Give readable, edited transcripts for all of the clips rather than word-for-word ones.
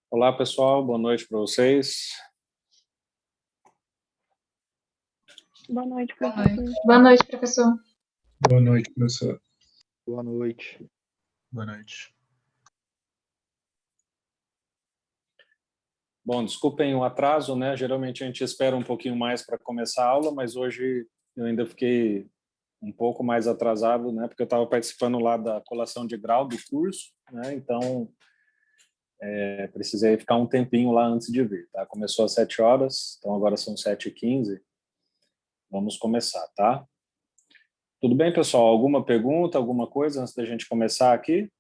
Olá, pessoal. Boa noite para vocês. Boa noite, Boa professor. noite. Boa noite, professor. Boa noite, professor. Boa noite. Boa noite. Bom, desculpem o atraso, né? Geralmente a gente espera um pouquinho mais para começar a aula, mas hoje eu ainda fiquei um pouco mais atrasado, né? Porque eu estava participando lá da colação de grau do curso, né? Então, precisei ficar um tempinho lá antes de vir, tá? Começou às 7 horas, então agora são 7h15. Vamos começar, tá? Tudo bem, pessoal? Alguma pergunta, alguma coisa antes da gente começar aqui?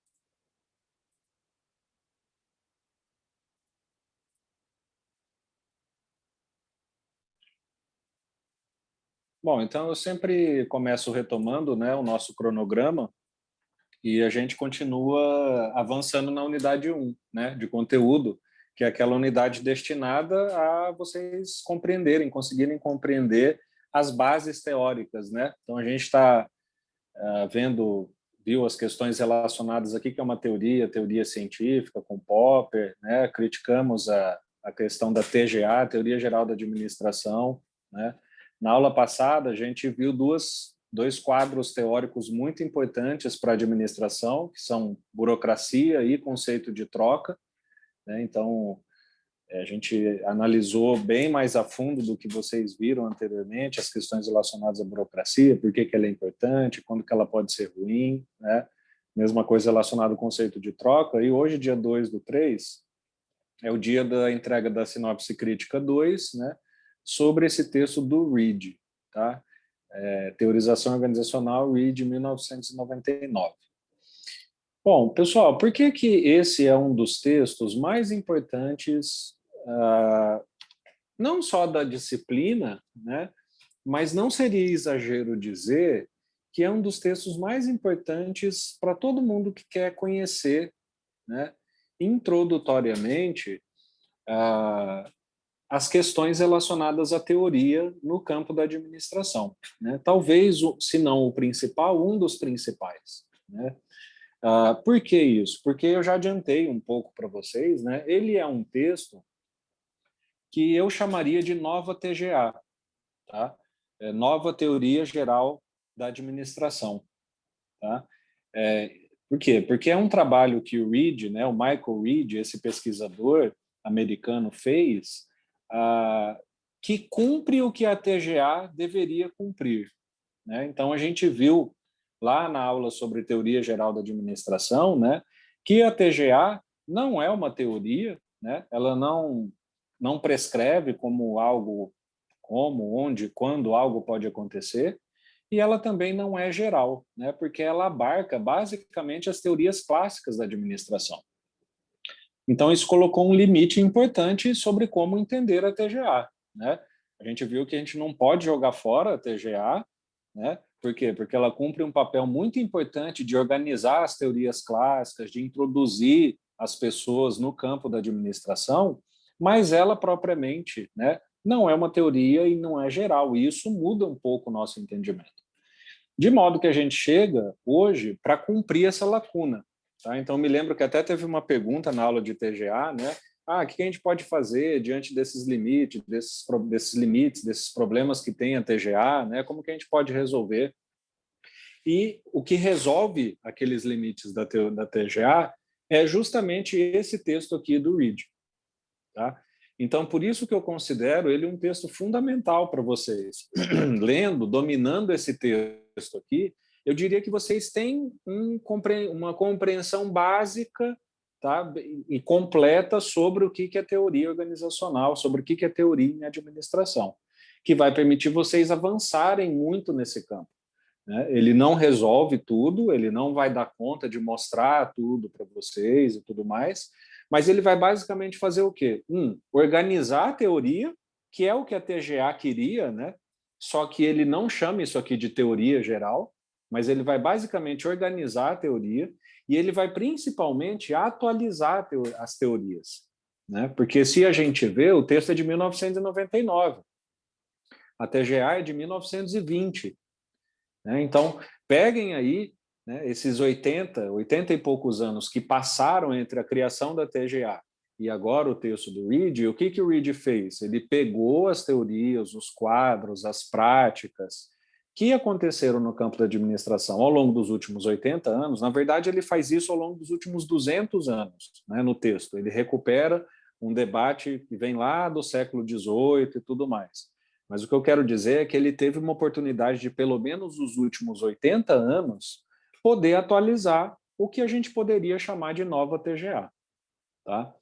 Bom, então eu sempre começo retomando, né, o nosso cronograma e a gente continua avançando na unidade 1, né, de conteúdo, que é aquela unidade destinada a vocês compreenderem, conseguirem compreender as bases teóricas, né? Então a gente está viu as questões relacionadas aqui, que é uma teoria científica, com Popper, né? Criticamos a questão da TGA, Teoria Geral da Administração, né? Na aula passada, a gente viu dois quadros teóricos muito importantes para a administração, que são burocracia e conceito de troca, né? Então, a gente analisou bem mais a fundo do que vocês viram anteriormente, as questões relacionadas à burocracia, por que ela é importante, quando que ela pode ser ruim, né? Mesma coisa relacionada ao conceito de troca. E hoje, dia 2/3, é o dia da entrega da sinopse crítica 2, né? Sobre esse texto do Reed, tá? Teorização Organizacional, Reed, 1999. Bom, pessoal, por que esse é um dos textos mais importantes, não só da disciplina, né, mas não seria exagero dizer que é um dos textos mais importantes para todo mundo que quer conhecer, né, introdutoriamente, as questões relacionadas à teoria no campo da administração, né? Talvez, se não o principal, um dos principais, né? Por que isso? Porque eu já adiantei um pouco para vocês, né? Ele é um texto que eu chamaria de nova TGA, tá? Nova Teoria Geral da Administração, tá? Por quê? Porque é um trabalho que o Reed, né, o Michael Reed, esse pesquisador americano, fez, que cumpre o que a TGA deveria cumprir, né? Então, a gente viu lá na aula sobre Teoria Geral da Administração, né, que a TGA não é uma teoria, né? Ela não prescreve como algo, onde, quando algo pode acontecer, e ela também não é geral, né? Porque ela abarca basicamente as teorias clássicas da administração. Então, isso colocou um limite importante sobre como entender a TGA, né? A gente viu que a gente não pode jogar fora a TGA, né? Por quê? Porque ela cumpre um papel muito importante de organizar as teorias clássicas, de introduzir as pessoas no campo da administração, mas ela propriamente, né, não é uma teoria e não é geral, e isso muda um pouco o nosso entendimento. De modo que a gente chega hoje para cumprir essa lacuna. Tá? Então, me lembro que até teve uma pergunta na aula de TGA, né? O que a gente pode fazer diante desses limites, desses problemas que tem a TGA, né? Como que a gente pode resolver? E o que resolve aqueles limites da TGA é justamente esse texto aqui do Reed. Tá? Então, por isso que eu considero ele um texto fundamental para vocês. Lendo, dominando esse texto aqui, eu diria que vocês têm uma compreensão básica, tá, e completa sobre o que é teoria organizacional, sobre o que é teoria em administração, que vai permitir vocês avançarem muito nesse campo, né? Ele não resolve tudo, ele não vai dar conta de mostrar tudo para vocês e tudo mais, mas ele vai basicamente fazer o quê? Organizar a teoria, que é o que a TGA queria, né? Só que ele não chama isso aqui de teoria geral, mas ele vai basicamente organizar a teoria e ele vai principalmente atualizar as teorias, né? Porque se a gente vê, o texto é de 1999, a TGA é de 1920, né? Então, peguem aí, né, esses 80 e poucos anos que passaram entre a criação da TGA e agora o texto do Reed, o que o Reed fez? Ele pegou as teorias, os quadros, as práticas que aconteceram no campo da administração ao longo dos últimos 80 anos. Na verdade, ele faz isso ao longo dos últimos 200 anos, né, no texto. Ele recupera um debate que vem lá do século XVIII e tudo mais. Mas o que eu quero dizer é que ele teve uma oportunidade de, pelo menos nos últimos 80 anos, poder atualizar o que a gente poderia chamar de nova TGA. Tá?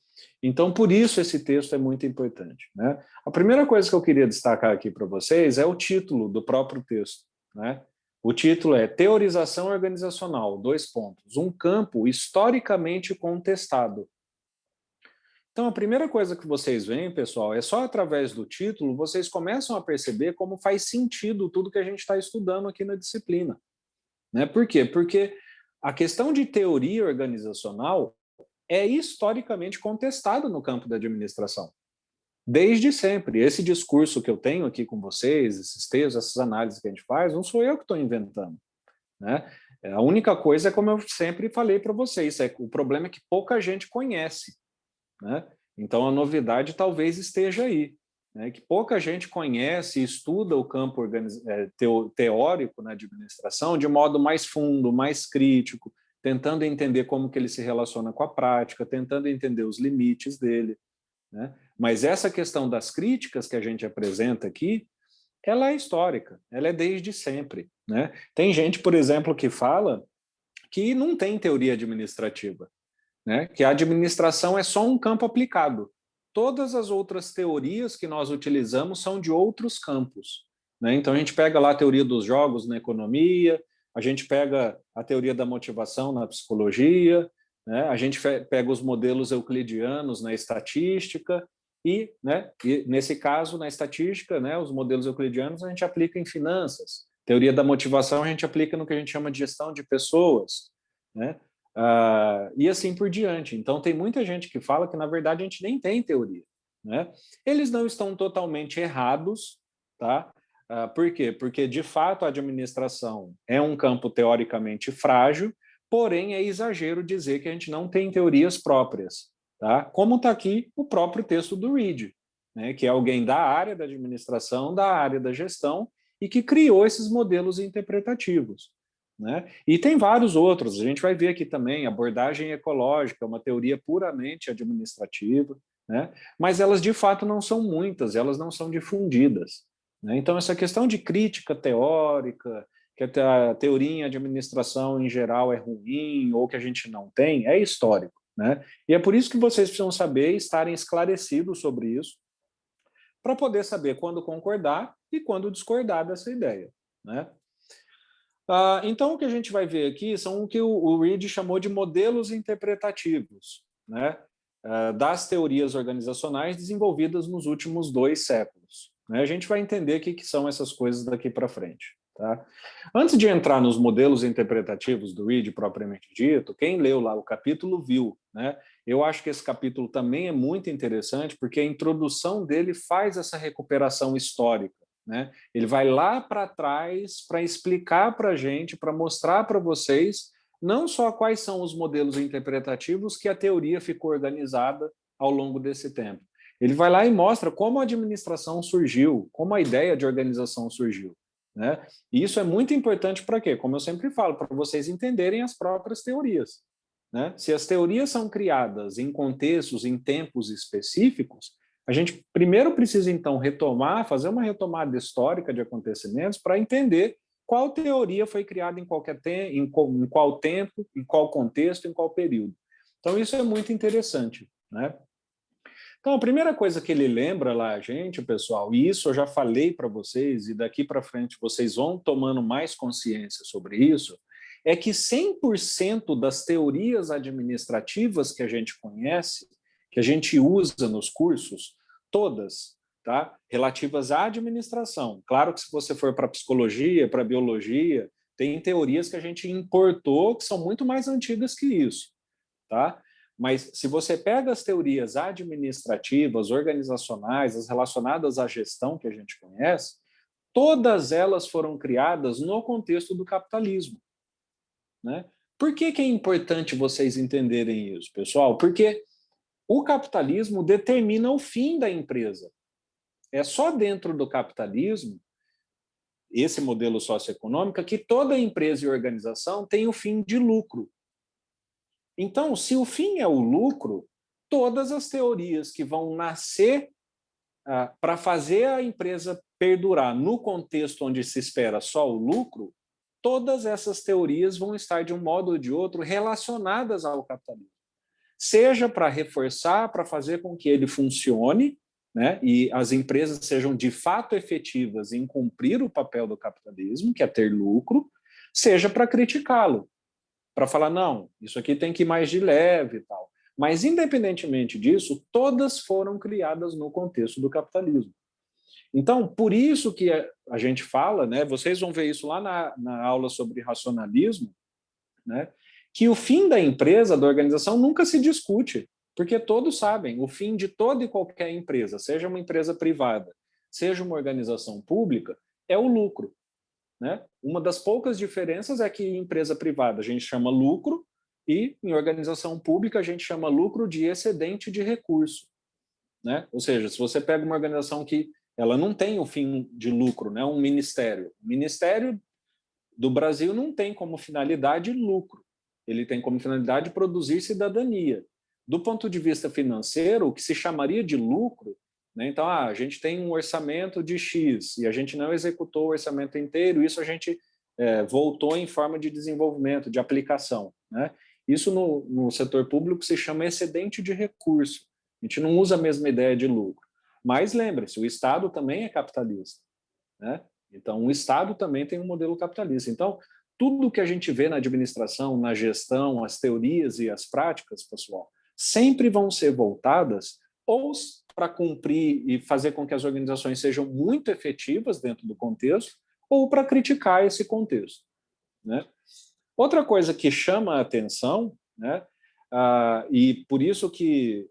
Então, por isso esse texto é muito importante, né? A primeira coisa que eu queria destacar aqui para vocês é o título do próprio texto, né? O título é Teorização Organizacional, : um campo historicamente contestado. Então, a primeira coisa que vocês veem, pessoal, é só através do título vocês começam a perceber como faz sentido tudo que a gente está estudando aqui na disciplina, né? Por quê? Porque a questão de teoria organizacional é historicamente contestado no campo da administração. Desde sempre. Esse discurso que eu tenho aqui com vocês, esses textos, essas análises que a gente faz, não sou eu que estou inventando, né? A única coisa é, como eu sempre falei para vocês, o problema é que pouca gente conhece, né? Então a novidade talvez esteja aí, né? Que pouca gente conhece e estuda o campo teórico na administração de modo mais fundo, mais crítico, tentando entender como que ele se relaciona com a prática, tentando entender os limites dele, né? Mas essa questão das críticas que a gente apresenta aqui, ela é histórica, ela é desde sempre, né? Tem gente, por exemplo, que fala que não tem teoria administrativa, né? Que a administração é só um campo aplicado. Todas as outras teorias que nós utilizamos são de outros campos, né? Então a gente pega lá a teoria dos jogos na economia, a gente pega a teoria da motivação na psicologia, né? A gente pega os modelos euclidianos na estatística e, né, e nesse caso, na estatística, né, os modelos euclidianos a gente aplica em finanças. Teoria da motivação a gente aplica no que a gente chama de gestão de pessoas, né? E assim por diante. Então, tem muita gente que fala que, na verdade, a gente nem tem teoria, né? Eles não estão totalmente errados, tá? Por quê? Porque, de fato, a administração é um campo teoricamente frágil, porém é exagero dizer que a gente não tem teorias próprias, tá? Como está aqui o próprio texto do Reed, né? Que é alguém da área da administração, da área da gestão, e que criou esses modelos interpretativos, né? E tem vários outros, a gente vai ver aqui também, abordagem ecológica, uma teoria puramente administrativa, né? Mas elas de fato não são muitas, elas não são difundidas, né? Então essa questão de crítica teórica, que a teoria em administração em geral é ruim ou que a gente não tem, é histórico, né? E é por isso que vocês precisam saber e estarem esclarecidos sobre isso, para poder saber quando concordar e quando discordar dessa ideia, né? Então, o que a gente vai ver aqui são o que o Reed chamou de modelos interpretativos, né, das teorias organizacionais desenvolvidas nos últimos 2 séculos. Né? A gente vai entender o que são essas coisas daqui para frente. Tá? Antes de entrar nos modelos interpretativos do Reed propriamente dito, quem leu lá o capítulo viu, né? Eu acho que esse capítulo também é muito interessante porque a introdução dele faz essa recuperação histórica, né? Ele vai lá para trás para explicar para a gente, para mostrar para vocês, não só quais são os modelos interpretativos que a teoria ficou organizada ao longo desse tempo. Ele vai lá e mostra como a administração surgiu, como a ideia de organização surgiu, né? E isso é muito importante para quê? Como eu sempre falo, para vocês entenderem as próprias teorias, né? Se as teorias são criadas em contextos, em tempos específicos, a gente primeiro precisa, então, fazer uma retomada histórica de acontecimentos para entender qual teoria foi criada em qual tempo, em qual contexto, em qual período. Então, isso é muito interessante, né? Então, a primeira coisa que ele lembra lá a gente, pessoal, e isso eu já falei para vocês, e daqui para frente vocês vão tomando mais consciência sobre isso, é que 100% das teorias administrativas que a gente conhece, que a gente usa nos cursos, todas, tá? Relativas à administração. Claro que se você for para psicologia, para biologia, tem teorias que a gente importou que são muito mais antigas que isso, tá? Mas se você pega as teorias administrativas, organizacionais, as relacionadas à gestão que a gente conhece, todas elas foram criadas no contexto do capitalismo, né? Por que é importante vocês entenderem isso, pessoal? Porque O capitalismo determina o fim da empresa. É só dentro do capitalismo, esse modelo socioeconômico, que toda empresa e organização tem o fim de lucro. Então, se o fim é o lucro, todas as teorias que vão nascer para fazer a empresa perdurar no contexto onde se espera só o lucro, todas essas teorias vão estar, de um modo ou de outro, relacionadas ao capitalismo. Seja para reforçar, para fazer com que ele funcione, né, e as empresas sejam de fato efetivas em cumprir o papel do capitalismo, que é ter lucro, seja para criticá-lo, para falar, não, isso aqui tem que ir mais de leve e tal. Mas, independentemente disso, todas foram criadas no contexto do capitalismo. Então, por isso que a gente fala, né, vocês vão ver isso lá na aula sobre racionalismo, né, que o fim da empresa, da organização, nunca se discute, porque todos sabem, o fim de toda e qualquer empresa, seja uma empresa privada, seja uma organização pública, é o lucro. Né? Uma das poucas diferenças é que em empresa privada a gente chama lucro e em organização pública a gente chama lucro de excedente de recurso. Né? Ou seja, se você pega uma organização que ela não tem o fim de lucro, né? O Ministério do Brasil não tem como finalidade lucro, ele tem como finalidade produzir cidadania. Do ponto de vista financeiro, o que se chamaria de lucro, né? Então, a gente tem um orçamento de X e a gente não executou o orçamento inteiro, isso a gente voltou em forma de desenvolvimento, de aplicação. Né? Isso no setor público se chama excedente de recurso. A gente não usa a mesma ideia de lucro. Mas lembre-se, o Estado também é capitalista. Né? Então, o Estado também tem um modelo capitalista. Então, tudo que a gente vê na administração, na gestão, as teorias e as práticas, pessoal, sempre vão ser voltadas ou para cumprir e fazer com que as organizações sejam muito efetivas dentro do contexto, ou para criticar esse contexto. Né? Outra coisa que chama a atenção, né, e por isso que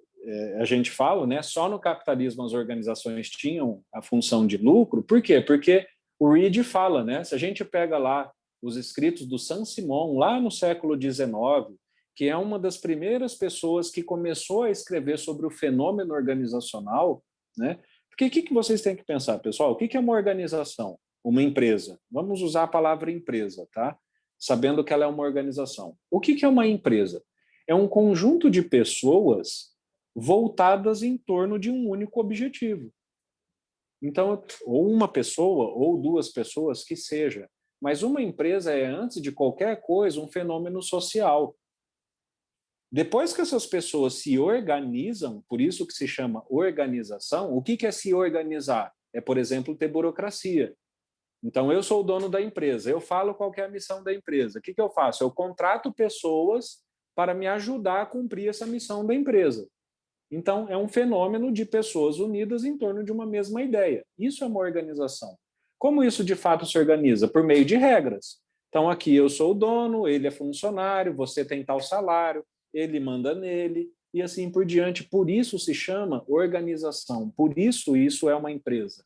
a gente fala, né, só no capitalismo as organizações tinham a função de lucro. Por quê? Porque o Reed fala, né, se a gente pega lá os escritos do Saint-Simon, lá no século XIX, que é uma das primeiras pessoas que começou a escrever sobre o fenômeno organizacional, né? Porque o que vocês têm que pensar, pessoal? O que é uma organização? Uma empresa. Vamos usar a palavra empresa, tá? Sabendo que ela é uma organização. O que é uma empresa? É um conjunto de pessoas voltadas em torno de um único objetivo. Então, ou uma pessoa, ou duas pessoas, que seja. Mas uma empresa é, antes de qualquer coisa, um fenômeno social. Depois que essas pessoas se organizam, por isso que se chama organização, o que é se organizar? É, por exemplo, ter burocracia. Então, eu sou o dono da empresa, eu falo qual que é a missão da empresa. O que eu faço? Eu contrato pessoas para me ajudar a cumprir essa missão da empresa. Então, é um fenômeno de pessoas unidas em torno de uma mesma ideia. Isso é uma organização. Como isso, de fato, se organiza? Por meio de regras. Então, aqui eu sou o dono, ele é funcionário, você tem tal salário, ele manda nele, e assim por diante. Por isso se chama organização. Por isso é uma empresa.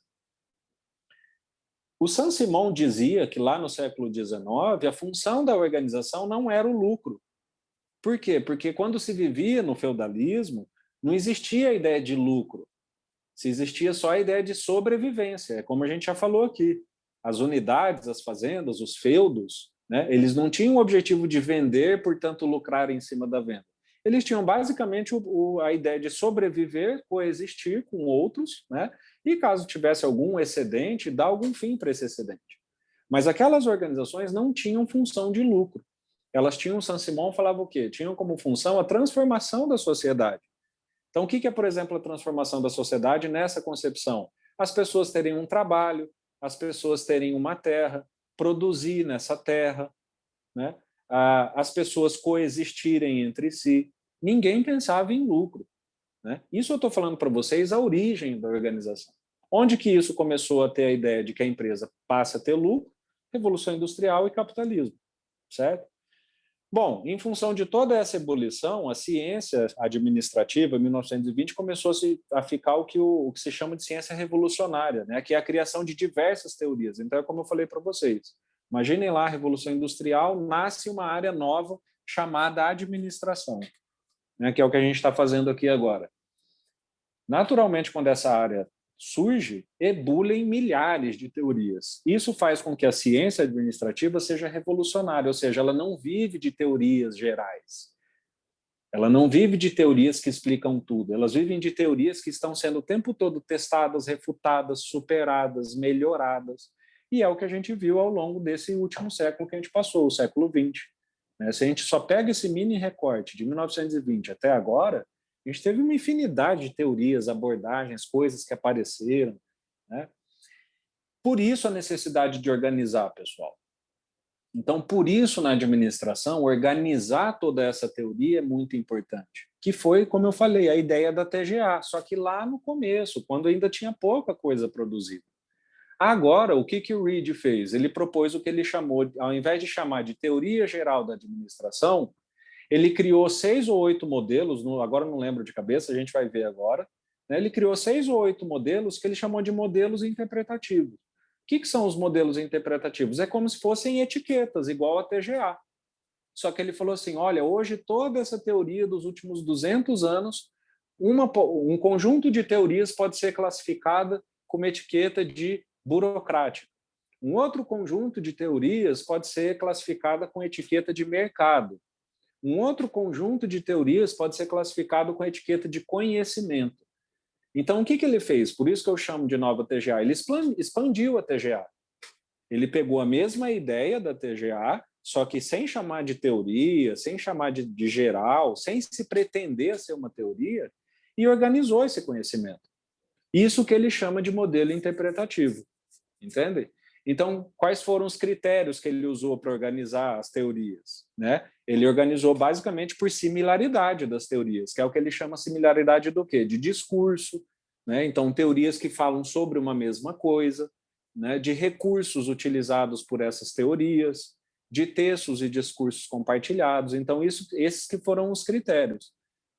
O Saint-Simon dizia que lá no século XIX a função da organização não era o lucro. Por quê? Porque quando se vivia no feudalismo, não existia a ideia de lucro. Se existia só a ideia de sobrevivência. É como a gente já falou aqui. As unidades, as fazendas, os feudos, né, eles não tinham o objetivo de vender, portanto, lucrar em cima da venda. Eles tinham basicamente a ideia de sobreviver, coexistir com outros, né, e caso tivesse algum excedente, dar algum fim para esse excedente. Mas aquelas organizações não tinham função de lucro. Elas tinham, Saint-Simon falava o quê? Tinham como função a transformação da sociedade. Então, o que é, por exemplo, a transformação da sociedade nessa concepção? As pessoas terem um trabalho, as pessoas terem uma terra, produzir nessa terra, né? As pessoas coexistirem entre si. Ninguém pensava em lucro. Né? Isso eu estou falando para vocês a origem da organização. Onde que isso começou a ter a ideia de que a empresa passa a ter lucro? Revolução Industrial e capitalismo, certo? Bom, em função de toda essa ebulição, a ciência administrativa, em 1920, começou a ficar o que se chama de ciência revolucionária, né? Que é a criação de diversas teorias. Então, é como eu falei para vocês. Imaginem lá, a Revolução Industrial, nasce uma área nova chamada administração. né, que é o que a gente está fazendo aqui agora. Naturalmente, quando essa área surge, ebullem milhares de teorias. Isso faz com que a ciência administrativa seja revolucionária, ou seja, ela não vive de teorias gerais. Ela não vive de teorias que explicam tudo, elas vivem de teorias que estão sendo o tempo todo testadas, refutadas, superadas, melhoradas, e é o que a gente viu ao longo desse último século que a gente passou, o século XX. Se a gente só pega esse mini recorte de 1920 até agora, a gente teve uma infinidade de teorias, abordagens, coisas que apareceram, né? Por isso a necessidade de organizar, pessoal. Então, por isso, na administração, organizar toda essa teoria é muito importante, que foi, como eu falei, a ideia da TGA, só que lá no começo, quando ainda tinha pouca coisa produzida. Agora, o que o Reed fez? Ele propôs o que ele chamou, ao invés de chamar de teoria geral da administração, ele criou 6 ou 8 modelos, agora não lembro de cabeça, a gente vai ver agora, né? Ele criou 6 ou 8 modelos que ele chamou de modelos interpretativos. O que são os modelos interpretativos? É como se fossem etiquetas, igual a TGA. Só que ele falou assim, olha, hoje toda essa teoria dos últimos 200 anos, um conjunto de teorias pode ser classificada como etiqueta de burocrática. Um outro conjunto de teorias pode ser classificada com etiqueta de mercado. Um outro conjunto de teorias pode ser classificado com a etiqueta de conhecimento. Então, o que ele fez? Por isso que eu chamo de nova TGA. Ele expandiu a TGA. Ele pegou a mesma ideia da TGA, só que sem chamar de teoria, sem chamar de geral, sem se pretender ser uma teoria, e organizou esse conhecimento. Isso que ele chama de modelo interpretativo. Entende? Então, quais foram os critérios que ele usou para organizar as teorias? Né? Ele organizou basicamente por similaridade das teorias, que é o que ele chama similaridade do quê? De discurso, né? Então, teorias que falam sobre uma mesma coisa, né? De recursos utilizados por essas teorias, de textos e discursos compartilhados. Então, esses que foram os critérios.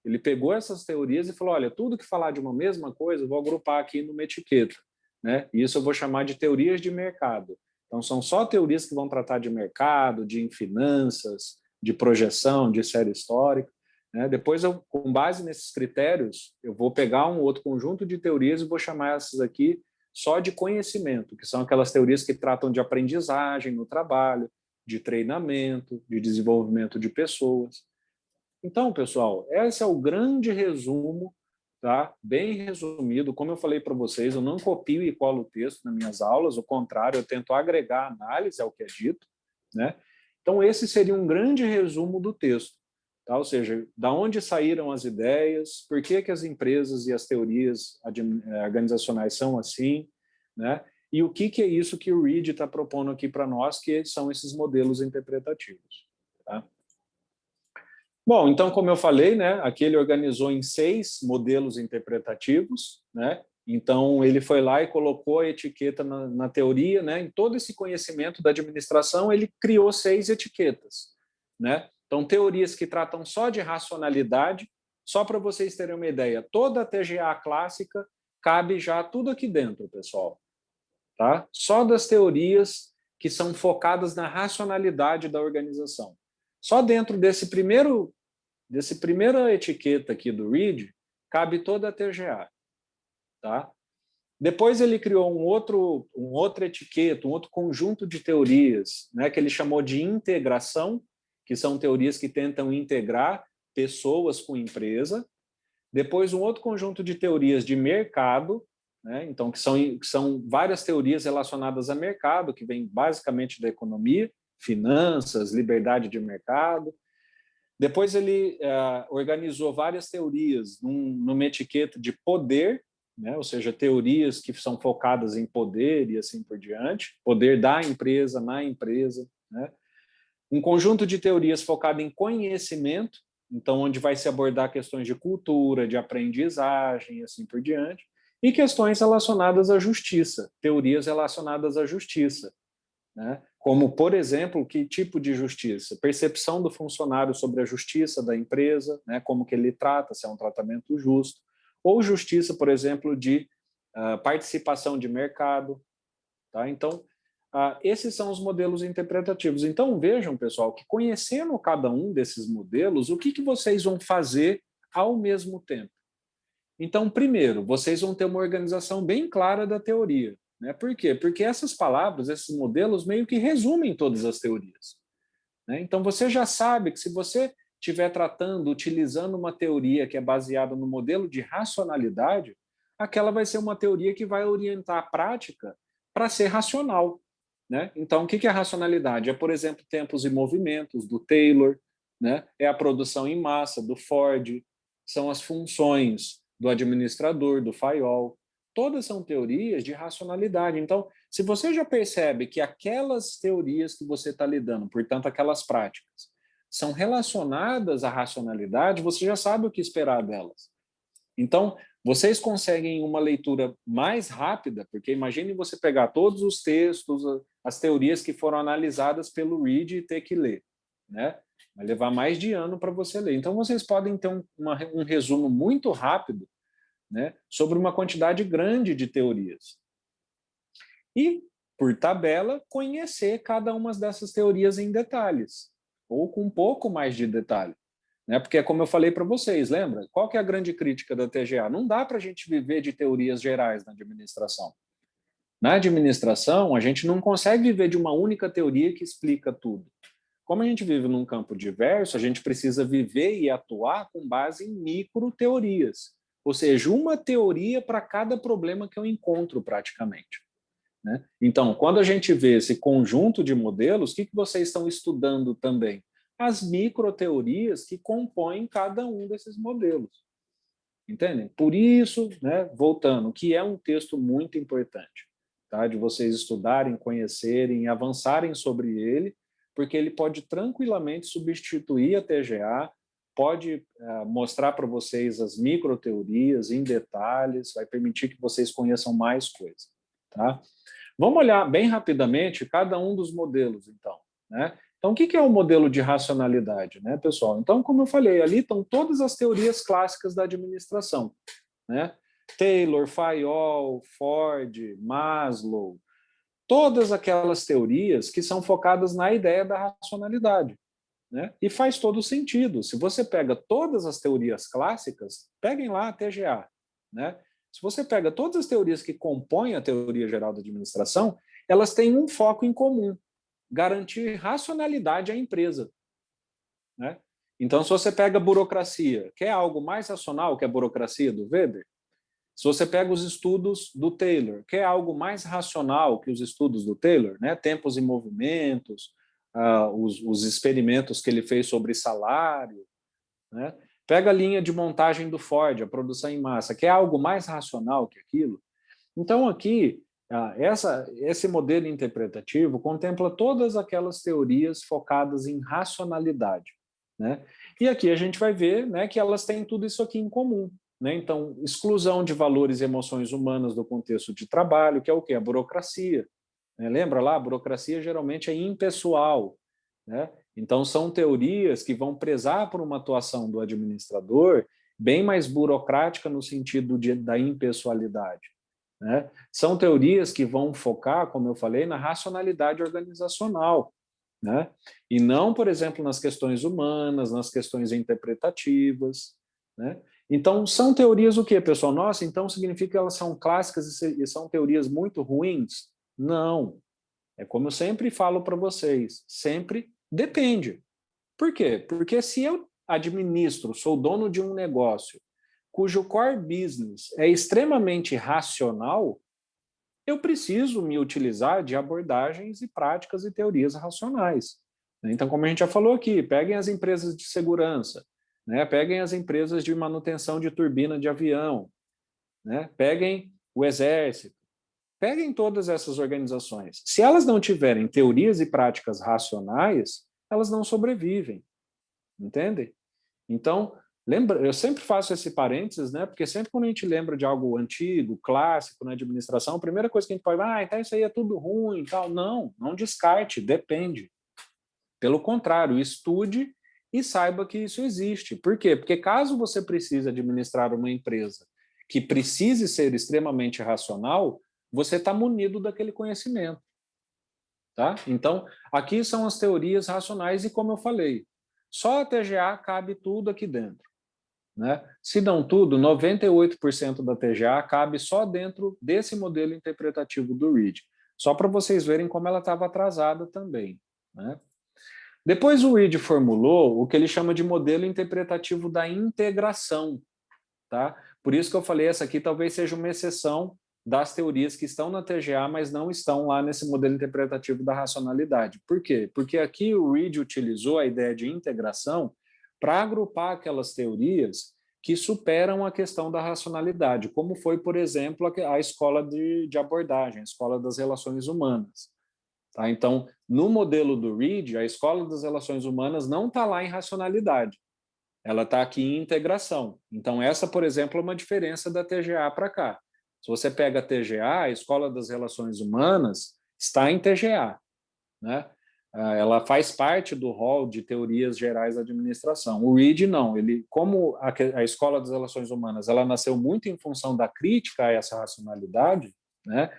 Ele pegou essas teorias e falou, olha, tudo que falar de uma mesma coisa, eu vou agrupar aqui numa etiqueta. Né? Isso eu vou chamar de teorias de mercado. Então, são só teorias que vão tratar de mercado, de finanças, de projeção, de série histórica. Né? Depois, com base nesses critérios, eu vou pegar um outro conjunto de teorias e vou chamar essas aqui só de conhecimento, que são aquelas teorias que tratam de aprendizagem no trabalho, de treinamento, de desenvolvimento de pessoas. Então, pessoal, esse é o grande resumo, tá? Bem resumido. Como eu falei para vocês, eu não copio e colo o texto nas minhas aulas, ao contrário, eu tento agregar análise ao que é dito, né? Então, esse seria um grande resumo do texto, tá? Ou seja, da onde saíram as ideias, por que as empresas e as teorias organizacionais são assim, né? E o que é isso que o Reed está propondo aqui para nós, que são esses modelos interpretativos, tá? Bom, então, como eu falei, né, aqui ele organizou em 6 modelos interpretativos, né? Então, ele foi lá e colocou a etiqueta na teoria, né? Em todo esse conhecimento da administração, ele criou 6 etiquetas, né? Então, teorias que tratam só de racionalidade, só para vocês terem uma ideia, toda a TGA clássica cabe já tudo aqui dentro, pessoal, tá? Só das teorias que são focadas na racionalidade da organização. Só dentro dessa primeira etiqueta aqui do Reed, cabe toda a TGA. Tá? Depois ele criou outra etiqueta, um outro conjunto de teorias, né, que ele chamou de integração, que são teorias que tentam integrar pessoas com empresa. Depois um outro conjunto de teorias de mercado, né, então que são várias teorias relacionadas a mercado, que vem basicamente da economia, finanças, liberdade de mercado. Depois ele organizou várias teorias numa etiqueta de poder, né? Ou seja, teorias que são focadas em poder e assim por diante, poder da empresa, na empresa. Né? Um conjunto de teorias focado em conhecimento, então onde vai se abordar questões de cultura, de aprendizagem e assim por diante, e questões relacionadas à justiça, teorias relacionadas à justiça. Né? Como, por exemplo, que tipo de justiça? Percepção do funcionário sobre a justiça da empresa, né? Como que ele trata, se é um tratamento justo, ou justiça, por exemplo, de participação de mercado. Tá? Então, esses são os modelos interpretativos. Então, vejam, pessoal, que conhecendo cada um desses modelos, o que vocês vão fazer ao mesmo tempo. Então, primeiro, vocês vão ter uma organização bem clara da teoria. Né? Por quê? Porque essas palavras, esses modelos, meio que resumem todas as teorias. Né? Então, você já sabe que se você estiver tratando, utilizando uma teoria que é baseada no modelo de racionalidade, aquela vai ser uma teoria que vai orientar a prática para ser racional. Né? Então, o que é racionalidade? É, por exemplo, tempos e movimentos, do Taylor, né? É a produção em massa, do Ford, são as funções do administrador, do Fayol. Todas são teorias de racionalidade. Então, se você já percebe que aquelas teorias que você está lidando, portanto, aquelas práticas, são relacionadas à racionalidade, você já sabe o que esperar delas. Então, vocês conseguem uma leitura mais rápida, porque imagine você pegar todos os textos, as teorias que foram analisadas pelo Reed e ter que ler. Né? Vai levar mais de ano para você ler. Então, vocês podem ter um resumo muito rápido, né, sobre uma quantidade grande de teorias. E, por tabela, conhecer cada uma dessas teorias em detalhes, ou com um pouco mais de detalhe. Né? Porque, como eu falei para vocês, lembra? Qual que é a grande crítica da TGA? Não dá para a gente viver de teorias gerais na administração. Na administração, a gente não consegue viver de uma única teoria que explica tudo. Como a gente vive num campo diverso, a gente precisa viver e atuar com base em microteorias. Ou seja, uma teoria para cada problema que eu encontro praticamente. Né? Então, quando a gente vê esse conjunto de modelos, o que vocês estão estudando também? As microteorias que compõem cada um desses modelos. Entendem? Por isso, né, voltando, que é um texto muito importante, tá? De vocês estudarem, conhecerem, avançarem sobre ele, porque ele pode tranquilamente substituir a TGA, pode mostrar para vocês as microteorias em detalhes, vai permitir que vocês conheçam mais coisas. Tá? Vamos olhar bem rapidamente cada um dos modelos, então. Né? Então, o que é o modelo de racionalidade, né, pessoal? Então, como eu falei, ali estão todas as teorias clássicas da administração. Né? Taylor, Fayol, Ford, Maslow, todas aquelas teorias que são focadas na ideia da racionalidade. Né? E faz todo sentido. Se você pega todas as teorias clássicas, peguem lá a TGA. Né? Se você pega todas as teorias que compõem a teoria geral da administração, elas têm um foco em comum: garantir racionalidade à empresa. Né? Então, se você pega a burocracia, quer algo mais racional que a burocracia do Weber? Se você pega os estudos do Taylor, quer algo mais racional que os estudos do Taylor? Né? Tempos e movimentos, os experimentos que ele fez sobre salário. Né? Pega a linha de montagem do Ford, a produção em massa, quer algo mais racional que aquilo? Então, aqui, esse modelo interpretativo contempla todas aquelas teorias focadas em racionalidade. Né? E aqui a gente vai ver, né, que elas têm tudo isso aqui em comum. Né? Então, exclusão de valores e emoções humanas do contexto de trabalho, que é o quê? A burocracia. Né? Lembra lá? A burocracia geralmente é impessoal. Né? Então, são teorias que vão prezar por uma atuação do administrador bem mais burocrática no sentido da impessoalidade. Né? São teorias que vão focar, como eu falei, na racionalidade organizacional. Né? E não, por exemplo, nas questões humanas, nas questões interpretativas. Né? Então, são teorias o quê, pessoal? Nossa, então significa que elas são clássicas e são teorias muito ruins? Não. É como eu sempre falo para vocês, sempre depende. Por quê? Porque se eu administro, sou dono de um negócio cujo core business é extremamente racional, eu preciso me utilizar de abordagens e práticas e teorias racionais. Então, como a gente já falou aqui, peguem as empresas de segurança, né? Peguem as empresas de manutenção de turbina de avião, né? Peguem o exército, peguem todas essas organizações. Se elas não tiverem teorias e práticas racionais, elas não sobrevivem, entende? Então, lembra, eu sempre faço esse parênteses, né? Porque sempre quando a gente lembra de algo antigo, clássico na administração, a primeira coisa que a gente pode, então isso aí é tudo ruim e tal. Não, não descarte, depende. Pelo contrário, estude e saiba que isso existe. Por quê? Porque caso você precise administrar uma empresa que precise ser extremamente racional, você está munido daquele conhecimento. Tá? Então, aqui são as teorias racionais e, como eu falei, só a TGA cabe tudo aqui dentro. né? Se não tudo, 98% da TGA cabe só dentro desse modelo interpretativo do READ. Só para vocês verem como ela estava atrasada também, né? Depois o READ formulou o que ele chama de modelo interpretativo da integração, tá? Por isso que eu falei, essa aqui talvez seja uma exceção das teorias que estão na TGA, mas não estão lá nesse modelo interpretativo da racionalidade. Por quê? Porque aqui o READ utilizou a ideia de integração para agrupar aquelas teorias que superam a questão da racionalidade, como foi, por exemplo, a escola de abordagem, a escola das relações humanas. Tá? Então, no modelo do READ, a escola das relações humanas não está lá em racionalidade, ela está aqui em integração. Então, essa, por exemplo, é uma diferença da TGA para cá. Se você pega a TGA, a Escola das Relações Humanas, está em TGA, né? Ela faz parte do rol de teorias gerais da administração. O READ não, ele, como a Escola das Relações Humanas, ela nasceu muito em função da crítica a essa racionalidade, né?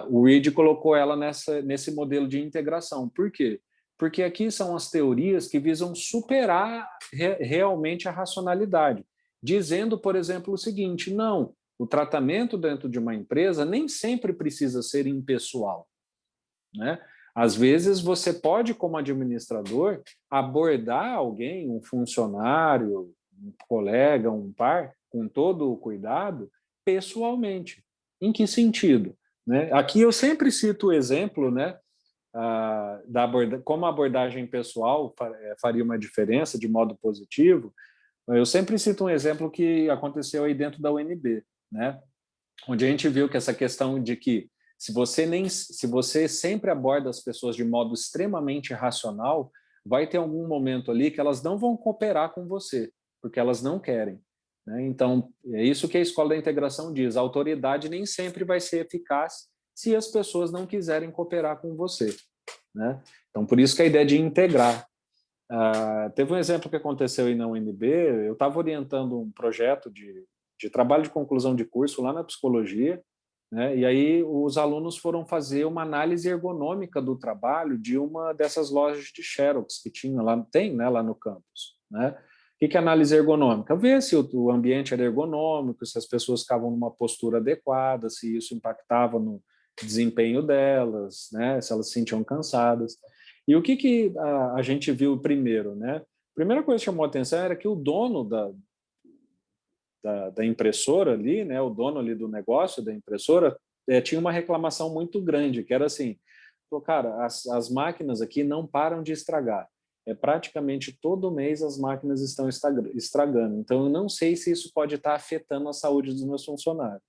O READ colocou ela nesse modelo de integração. Por quê? Porque aqui são as teorias que visam superar realmente a racionalidade, dizendo, por exemplo, o seguinte: não, o tratamento dentro de uma empresa nem sempre precisa ser impessoal, né? Às vezes você pode, como administrador, abordar alguém, um funcionário, um colega, um par, com todo o cuidado, pessoalmente. Em que sentido? Né? Aqui eu sempre cito o exemplo, né, como a abordagem pessoal faria uma diferença de modo positivo. Eu sempre cito um exemplo que aconteceu aí dentro da UNB, né, onde a gente viu que essa questão de que se você sempre aborda as pessoas de modo extremamente racional, vai ter algum momento ali que elas não vão cooperar com você, porque elas não querem, né? Então, é isso que a Escola da Integração diz: a autoridade nem sempre vai ser eficaz se as pessoas não quiserem cooperar com você, né? Então, por isso que a ideia de integrar. Teve um exemplo que aconteceu aí na UNB, eu estava orientando um projeto de trabalho de conclusão de curso lá na psicologia, né? E aí os alunos foram fazer uma análise ergonômica do trabalho de uma dessas lojas de Xerox que tinha lá, tem, né, lá no campus, né? O que é análise ergonômica? Ver se o ambiente era ergonômico, se as pessoas ficavam numa postura adequada, se isso impactava no desempenho delas, né? Se elas se sentiam cansadas. E o que a gente viu primeiro, né? A primeira coisa que chamou a atenção era que o dono da impressora ali, né? O dono ali do negócio da impressora tinha uma reclamação muito grande, que era assim: cara, as máquinas aqui não param de estragar. Praticamente todo mês as máquinas estão estragando. Então, eu não sei se isso pode estar afetando a saúde dos meus funcionários.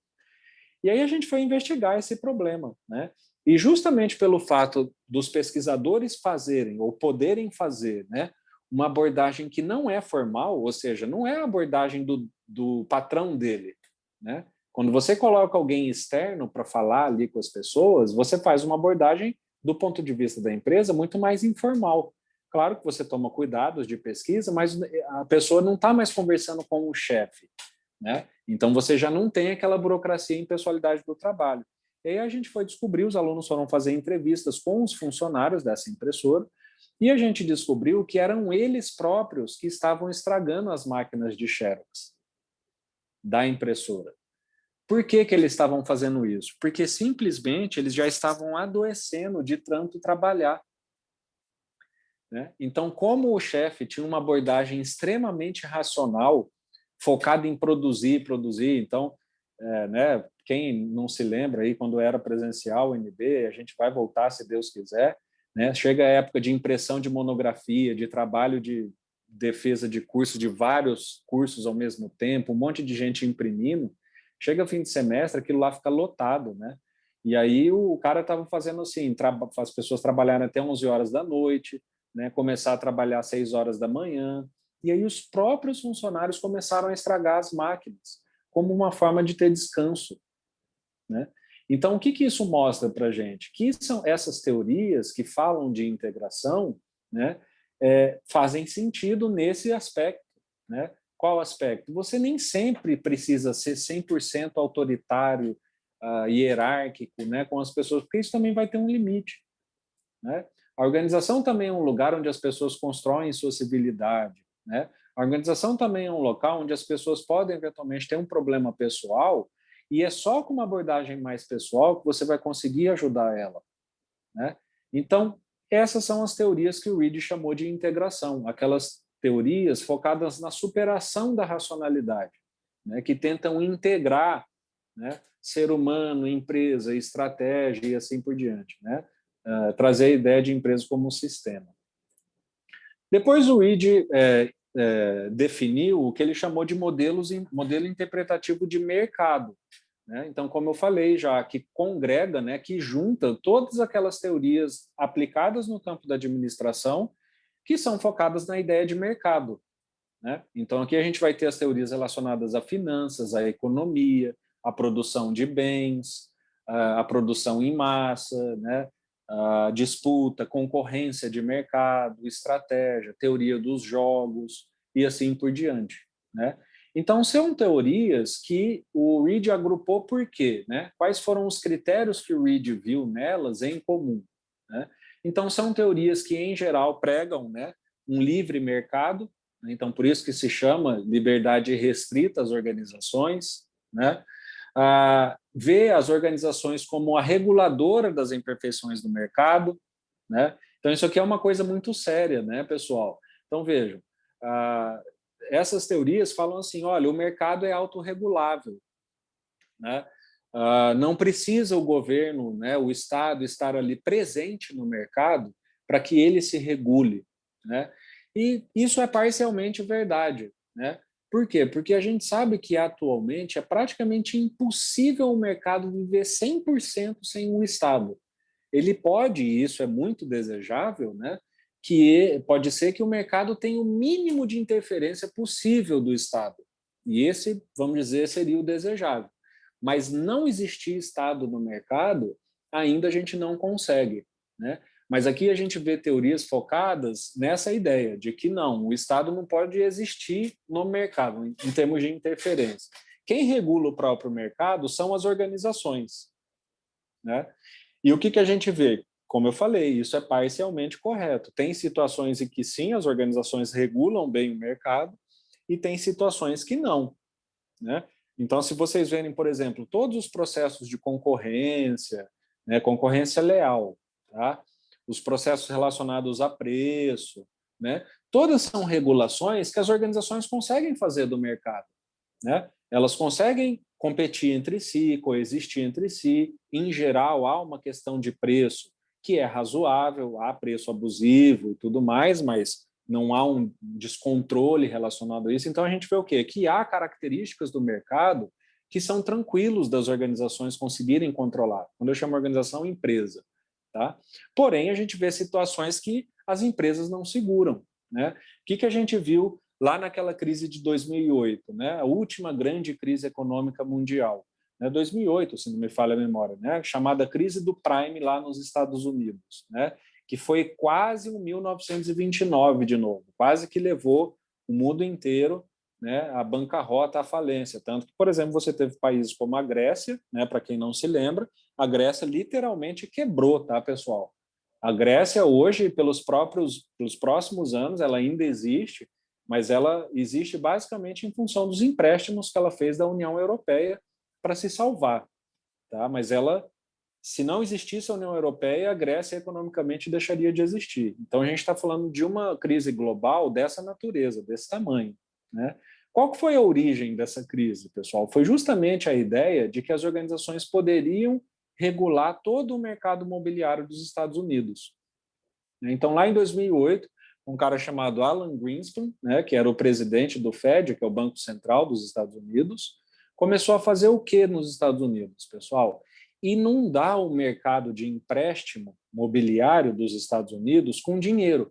E aí a gente foi investigar esse problema, né? E justamente pelo fato dos pesquisadores fazerem ou poderem fazer, né, uma abordagem que não é formal, ou seja, não é a abordagem do patrão dele, né? Quando você coloca alguém externo para falar ali com as pessoas, você faz uma abordagem do ponto de vista da empresa muito mais informal. Claro que você toma cuidados de pesquisa, mas a pessoa não está mais conversando com o chefe, né? Então, você já não tem aquela burocracia e impessoalidade do trabalho. E aí a gente foi descobrir, os alunos foram fazer entrevistas com os funcionários dessa impressora, e a gente descobriu que eram eles próprios que estavam estragando as máquinas de Xerox da impressora. Por que eles estavam fazendo isso? Porque simplesmente eles já estavam adoecendo de tanto trabalhar, né? Então, como o chefe tinha uma abordagem extremamente racional, focada em produzir, então, né, quem não se lembra aí, quando era presencial o NB, a gente vai voltar se Deus quiser, né? Chega a época de impressão de monografia, de trabalho de defesa de curso, de vários cursos ao mesmo tempo, um monte de gente imprimindo, chega fim de semestre, aquilo lá fica lotado, né? E aí o cara estava fazendo assim, as pessoas trabalharam até 11 horas da noite, né, começar a trabalhar às 6 horas da manhã, e aí os próprios funcionários começaram a estragar as máquinas, como uma forma de ter descanso, né? Então, o que isso mostra para a gente? Que são essas teorias que falam de integração, né, fazem sentido nesse aspecto, né? Qual aspecto? Você nem sempre precisa ser 100% autoritário, hierárquico, né, com as pessoas, porque isso também vai ter um limite, né? A organização também é um lugar onde as pessoas constroem sua civilidade, né? A organização também é um local onde as pessoas podem eventualmente ter um problema pessoal e é só com uma abordagem mais pessoal que você vai conseguir ajudar ela, né? Então, essas são as teorias que o Reid chamou de integração, aquelas teorias focadas na superação da racionalidade, né? Que tentam integrar, né, ser humano, empresa, estratégia e assim por diante, né? Trazer a ideia de empresa como um sistema. Depois o Reid definiu o que ele chamou de modelo interpretativo de mercado, né? Então, como eu falei já, que congrega, né, que junta todas aquelas teorias aplicadas no campo da administração que são focadas na ideia de mercado, né? Então, aqui a gente vai ter as teorias relacionadas a finanças, a economia, a produção de bens, a produção em massa, né? A disputa, concorrência de mercado, estratégia, teoria dos jogos e assim por diante, né? Então, são teorias que o Reid agrupou por quê, né? Quais foram os critérios que o Reid viu nelas em comum, né? Então, são teorias que, em geral, pregam, né, um livre mercado. Então, por isso que se chama liberdade restrita às organizações, né? Vê as organizações como a reguladora das imperfeições do mercado, né? Então, isso aqui é uma coisa muito séria, né, pessoal? Então, vejam, essas teorias falam assim, olha, o mercado é autorregulável, né? Não precisa o governo, né, o Estado estar ali presente no mercado para que ele se regule, né? E isso é parcialmente verdade, né? Por quê? Porque a gente sabe que atualmente é praticamente impossível o mercado viver 100% sem o Estado. Ele pode, e isso é muito desejável, né? Que pode ser que o mercado tenha o mínimo de interferência possível do Estado. E esse, vamos dizer, seria o desejável. Mas não existir Estado no mercado, ainda a gente não consegue, né? Mas aqui a gente vê teorias focadas nessa ideia de que não, o Estado não pode existir no mercado, em termos de interferência. Quem regula o próprio mercado são as organizações, né? E o que a gente vê? Como eu falei, isso é parcialmente correto. Tem situações em que sim, as organizações regulam bem o mercado e tem situações que não, né? Então, se vocês verem, por exemplo, todos os processos de concorrência, né, concorrência leal, tá? Os processos relacionados a preço, né? Todas são regulações que as organizações conseguem fazer do mercado, né? Elas conseguem competir entre si, coexistir entre si. Em geral, há uma questão de preço que é razoável, há preço abusivo e tudo mais, mas não há um descontrole relacionado a isso. Então, a gente vê o quê? Que há características do mercado que são tranquilos das organizações conseguirem controlar. Quando eu chamo organização, empresa. Tá? Porém, a gente vê situações que as empresas não seguram, né? O que a gente viu lá naquela crise de 2008, né? A última grande crise econômica mundial, né? 2008, se não me falha a memória, né? Chamada crise do Prime lá nos Estados Unidos, né? Que foi quase um 1929 de novo, quase que levou o mundo inteiro, né, à bancarrota, à falência. Tanto que, por exemplo, você teve países como a Grécia, né, para quem não se lembra, a Grécia literalmente quebrou, tá, pessoal? A Grécia hoje, pelos próximos anos, ela ainda existe, mas ela existe basicamente em função dos empréstimos que ela fez da União Europeia para se salvar, tá? Mas ela, se não existisse a União Europeia, a Grécia economicamente deixaria de existir. Então a gente está falando de uma crise global dessa natureza, desse tamanho, né? Qual que foi a origem dessa crise, pessoal? Foi justamente a ideia de que as organizações poderiam regular todo o mercado imobiliário dos Estados Unidos. Então, lá em 2008, um cara chamado Alan Greenspan, né, que era o presidente do Fed, que é o Banco Central dos Estados Unidos, começou a fazer o quê nos Estados Unidos, pessoal? Inundar o mercado de empréstimo mobiliário dos Estados Unidos com dinheiro.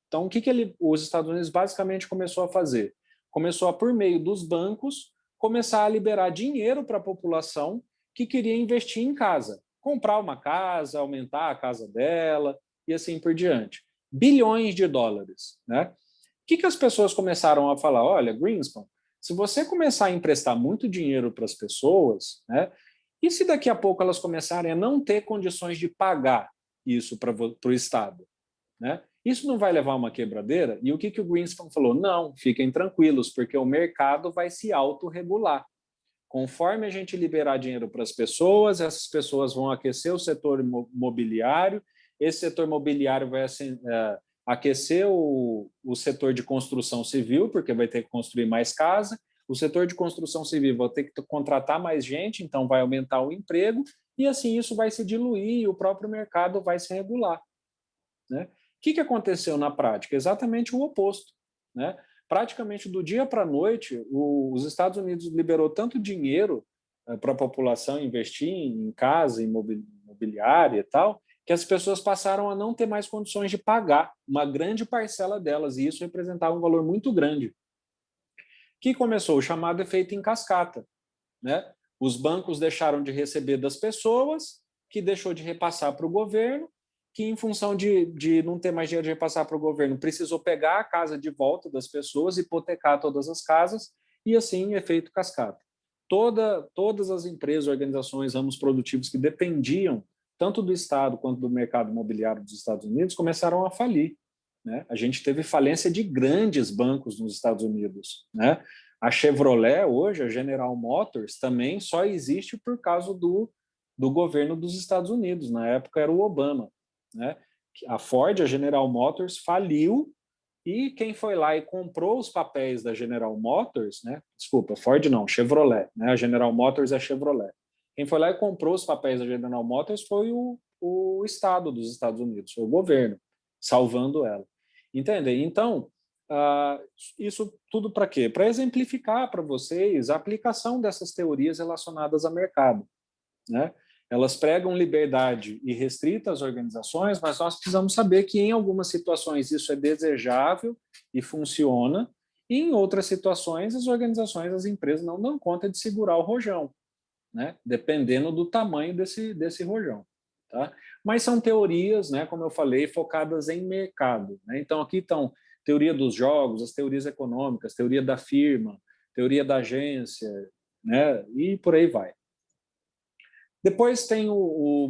Então, o que os Estados Unidos basicamente começou a fazer? Começou a, por meio dos bancos, começar a liberar dinheiro para a população que queria investir em casa, comprar uma casa, aumentar a casa dela e assim por diante. Bilhões de dólares, né? O que as pessoas começaram a falar? Olha, Greenspan, se você começar a emprestar muito dinheiro para as pessoas, né? E se daqui a pouco elas começarem a não ter condições de pagar isso para o Estado, né? Isso não vai levar a uma quebradeira? E o que o Greenspan falou? Não, fiquem tranquilos, porque o mercado vai se autorregular. Conforme a gente liberar dinheiro para as pessoas, essas pessoas vão aquecer o setor imobiliário, esse setor imobiliário vai aquecer o setor de construção civil, porque vai ter que construir mais casa, o setor de construção civil vai ter que contratar mais gente, então vai aumentar o emprego, e assim isso vai se diluir e o próprio mercado vai se regular. Né? O que aconteceu na prática? Exatamente o oposto. Né? Praticamente do dia para a noite, os Estados Unidos liberou tanto dinheiro para a população investir em casa, imobiliária e tal, que as pessoas passaram a não ter mais condições de pagar uma grande parcela delas, e isso representava um valor muito grande. Que começou o chamado efeito em cascata. Né? Os bancos deixaram de receber das pessoas, que deixou de repassar para o governo, que em função de não ter mais dinheiro de repassar para o governo, precisou pegar a casa de volta das pessoas, hipotecar todas as casas, e assim, efeito cascata. Todas as empresas, organizações, ramos produtivos que dependiam tanto do Estado quanto do mercado imobiliário dos Estados Unidos começaram a falir. Né? A gente teve falência de grandes bancos nos Estados Unidos. Né? A Chevrolet, hoje, a General Motors, também só existe por causa do governo dos Estados Unidos. Na época era o Obama. Né? A Ford, a General Motors, faliu, e quem foi lá e comprou os papéis da General Motors, né? Desculpa, Ford não, Chevrolet. Né? A General Motors é Chevrolet. Quem foi lá e comprou os papéis da General Motors foi o Estado dos Estados Unidos, foi o governo, salvando ela. Entendem? Então, isso tudo para quê? Para exemplificar para vocês a aplicação dessas teorias relacionadas a mercado. Né? Elas pregam liberdade irrestrita às organizações, mas nós precisamos saber que em algumas situações isso é desejável e funciona, e em outras situações as organizações, as empresas não dão conta de segurar o rojão, né? Dependendo do tamanho desse rojão. Tá? Mas são teorias, né, como eu falei, focadas em mercado. Né? Então aqui estão teoria dos jogos, as teorias econômicas, teoria da firma, teoria da agência, né? E por aí vai. Depois tem o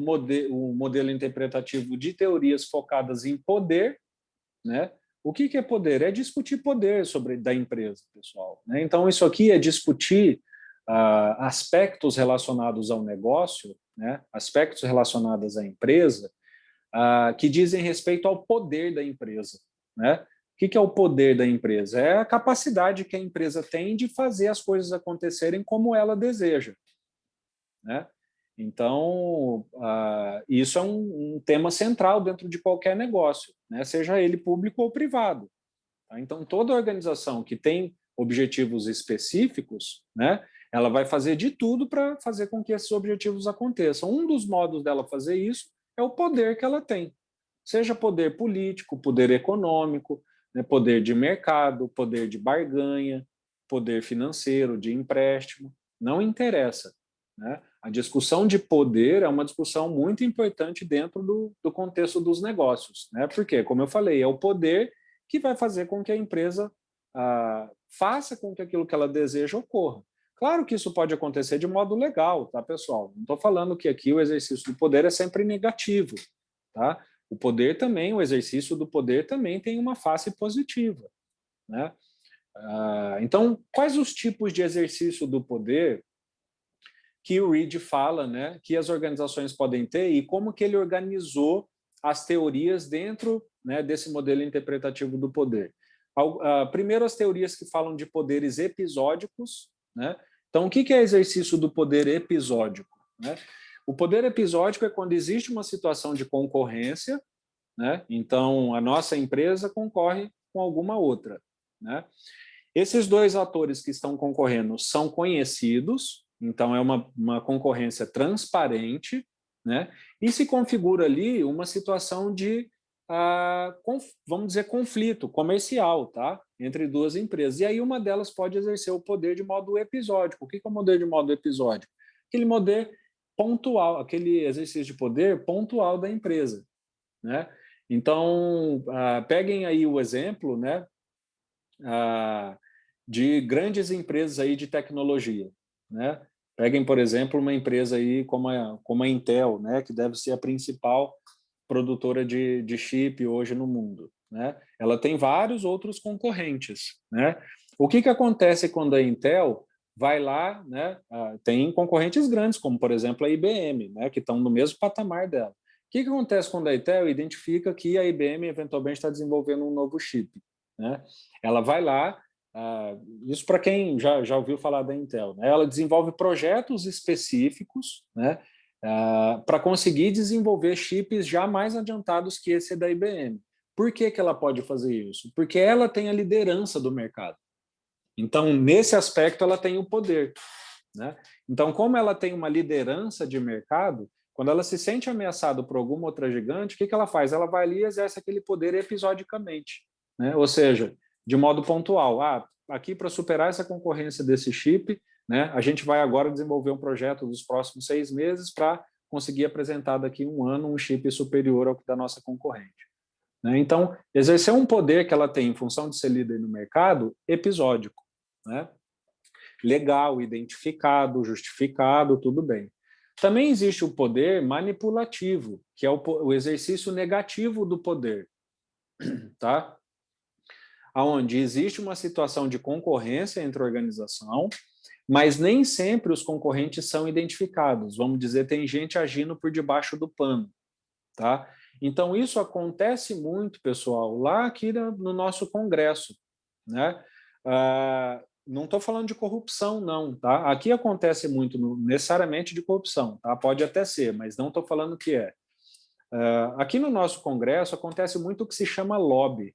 modelo interpretativo de teorias focadas em poder. Né? O que é poder? É discutir poder da empresa, pessoal. Né? Então, isso aqui é discutir aspectos relacionados ao negócio, né? Aspectos relacionados à empresa, que dizem respeito ao poder da empresa. Né? O que é o poder da empresa? É a capacidade que a empresa tem de fazer as coisas acontecerem como ela deseja. Né? Então, isso é um tema central dentro de qualquer negócio, né? Seja ele público ou privado. Tá? Então, toda organização que tem objetivos específicos, né, ela vai fazer de tudo para fazer com que esses objetivos aconteçam. Um dos modos dela fazer isso é o poder que ela tem. Seja poder político, poder econômico, né, poder de mercado, poder de barganha, poder financeiro, de empréstimo, não interessa. Né? A discussão de poder é uma discussão muito importante dentro do contexto dos negócios. Né? Porque, como eu falei, é o poder que vai fazer com que a empresa faça com que aquilo que ela deseja ocorra. Claro que isso pode acontecer de modo legal, tá, pessoal? Não estou falando que aqui o exercício do poder é sempre negativo. Tá? O poder também, o exercício do poder também tem uma face positiva. Né? Então, quais os tipos de exercício do poder que o Reed fala, né, que as organizações podem ter e como que ele organizou as teorias dentro, né, desse modelo interpretativo do poder? Primeiro, as teorias que falam de poderes episódicos. Né? Então, o que é exercício do poder episódico? Né? O poder episódico é quando existe uma situação de concorrência, né? Então a nossa empresa concorre com alguma outra. Né? Esses dois atores que estão concorrendo são conhecidos, então é uma concorrência transparente, né? E se configura ali uma situação de, vamos dizer, conflito comercial, tá? Entre duas empresas. E aí uma delas pode exercer o poder de modo episódico. O que é o poder de modo episódico? Aquele poder pontual, aquele exercício de poder pontual da empresa. Né? Então, peguem aí o exemplo, né, de grandes empresas aí de tecnologia. Né? Peguem, por exemplo, uma empresa aí como a Intel, né, que deve ser a principal produtora de chip hoje no mundo. né? Ela tem vários outros concorrentes, né? O que acontece quando a Intel vai lá, né? Tem concorrentes grandes, como, por exemplo, a IBM, né? Que estão no mesmo patamar dela. O que acontece quando a Intel identifica que a IBM eventualmente está desenvolvendo um novo chip, né? Ela vai lá, isso para quem já ouviu falar da Intel, né? Ela desenvolve projetos específicos, né? Para conseguir desenvolver chips já mais adiantados que esse da IBM. Por que ela pode fazer isso? Porque ela tem a liderança do mercado. Então, nesse aspecto, ela tem o poder, né? Então, como ela tem uma liderança de mercado, quando ela se sente ameaçada por alguma outra gigante, o que ela faz? Ela vai ali e exerce aquele poder episodicamente, né? Ou seja, de modo pontual. Aqui para superar essa concorrência desse chip, né, a gente vai agora desenvolver um projeto dos próximos 6 meses para conseguir apresentar daqui a 1 ano um chip superior ao que da nossa concorrente. Né? Então, exercer um poder que ela tem em função de ser líder no mercado, episódico, né? Legal, identificado, justificado, tudo bem. Também existe o poder manipulativo, que é o exercício negativo do poder, tá? Onde existe uma situação de concorrência entre a organização, mas nem sempre os concorrentes são identificados. Vamos dizer, tem gente agindo por debaixo do pano, tá? Então, isso acontece muito, pessoal, lá aqui no nosso Congresso, né? Não estou falando de corrupção, não, tá? Aqui acontece muito, necessariamente de corrupção, tá? Pode até ser, mas não estou falando que é. Aqui no nosso Congresso acontece muito o que se chama lobby,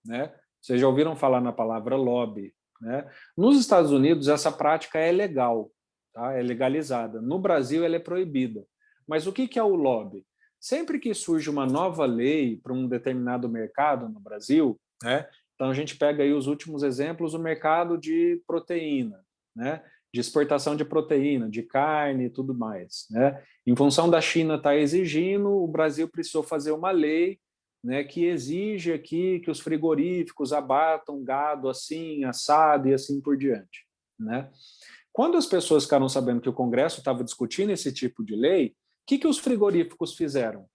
né? Vocês já ouviram falar na palavra lobby, né? Nos Estados Unidos, essa prática é legal, tá? É legalizada. No Brasil, ela é proibida. Mas o que é o lobby? Sempre que surge uma nova lei para um determinado mercado no Brasil, né? Então a gente pega aí os últimos exemplos, o mercado de proteína, né? De exportação de proteína, de carne e tudo mais, né? Em função da China estar exigindo, o Brasil precisou fazer uma lei, né, que exige aqui que os frigoríficos abatam gado assim, assado e assim por diante, né? Quando as pessoas ficaram sabendo que o Congresso estava discutindo esse tipo de lei, o que os frigoríficos fizeram?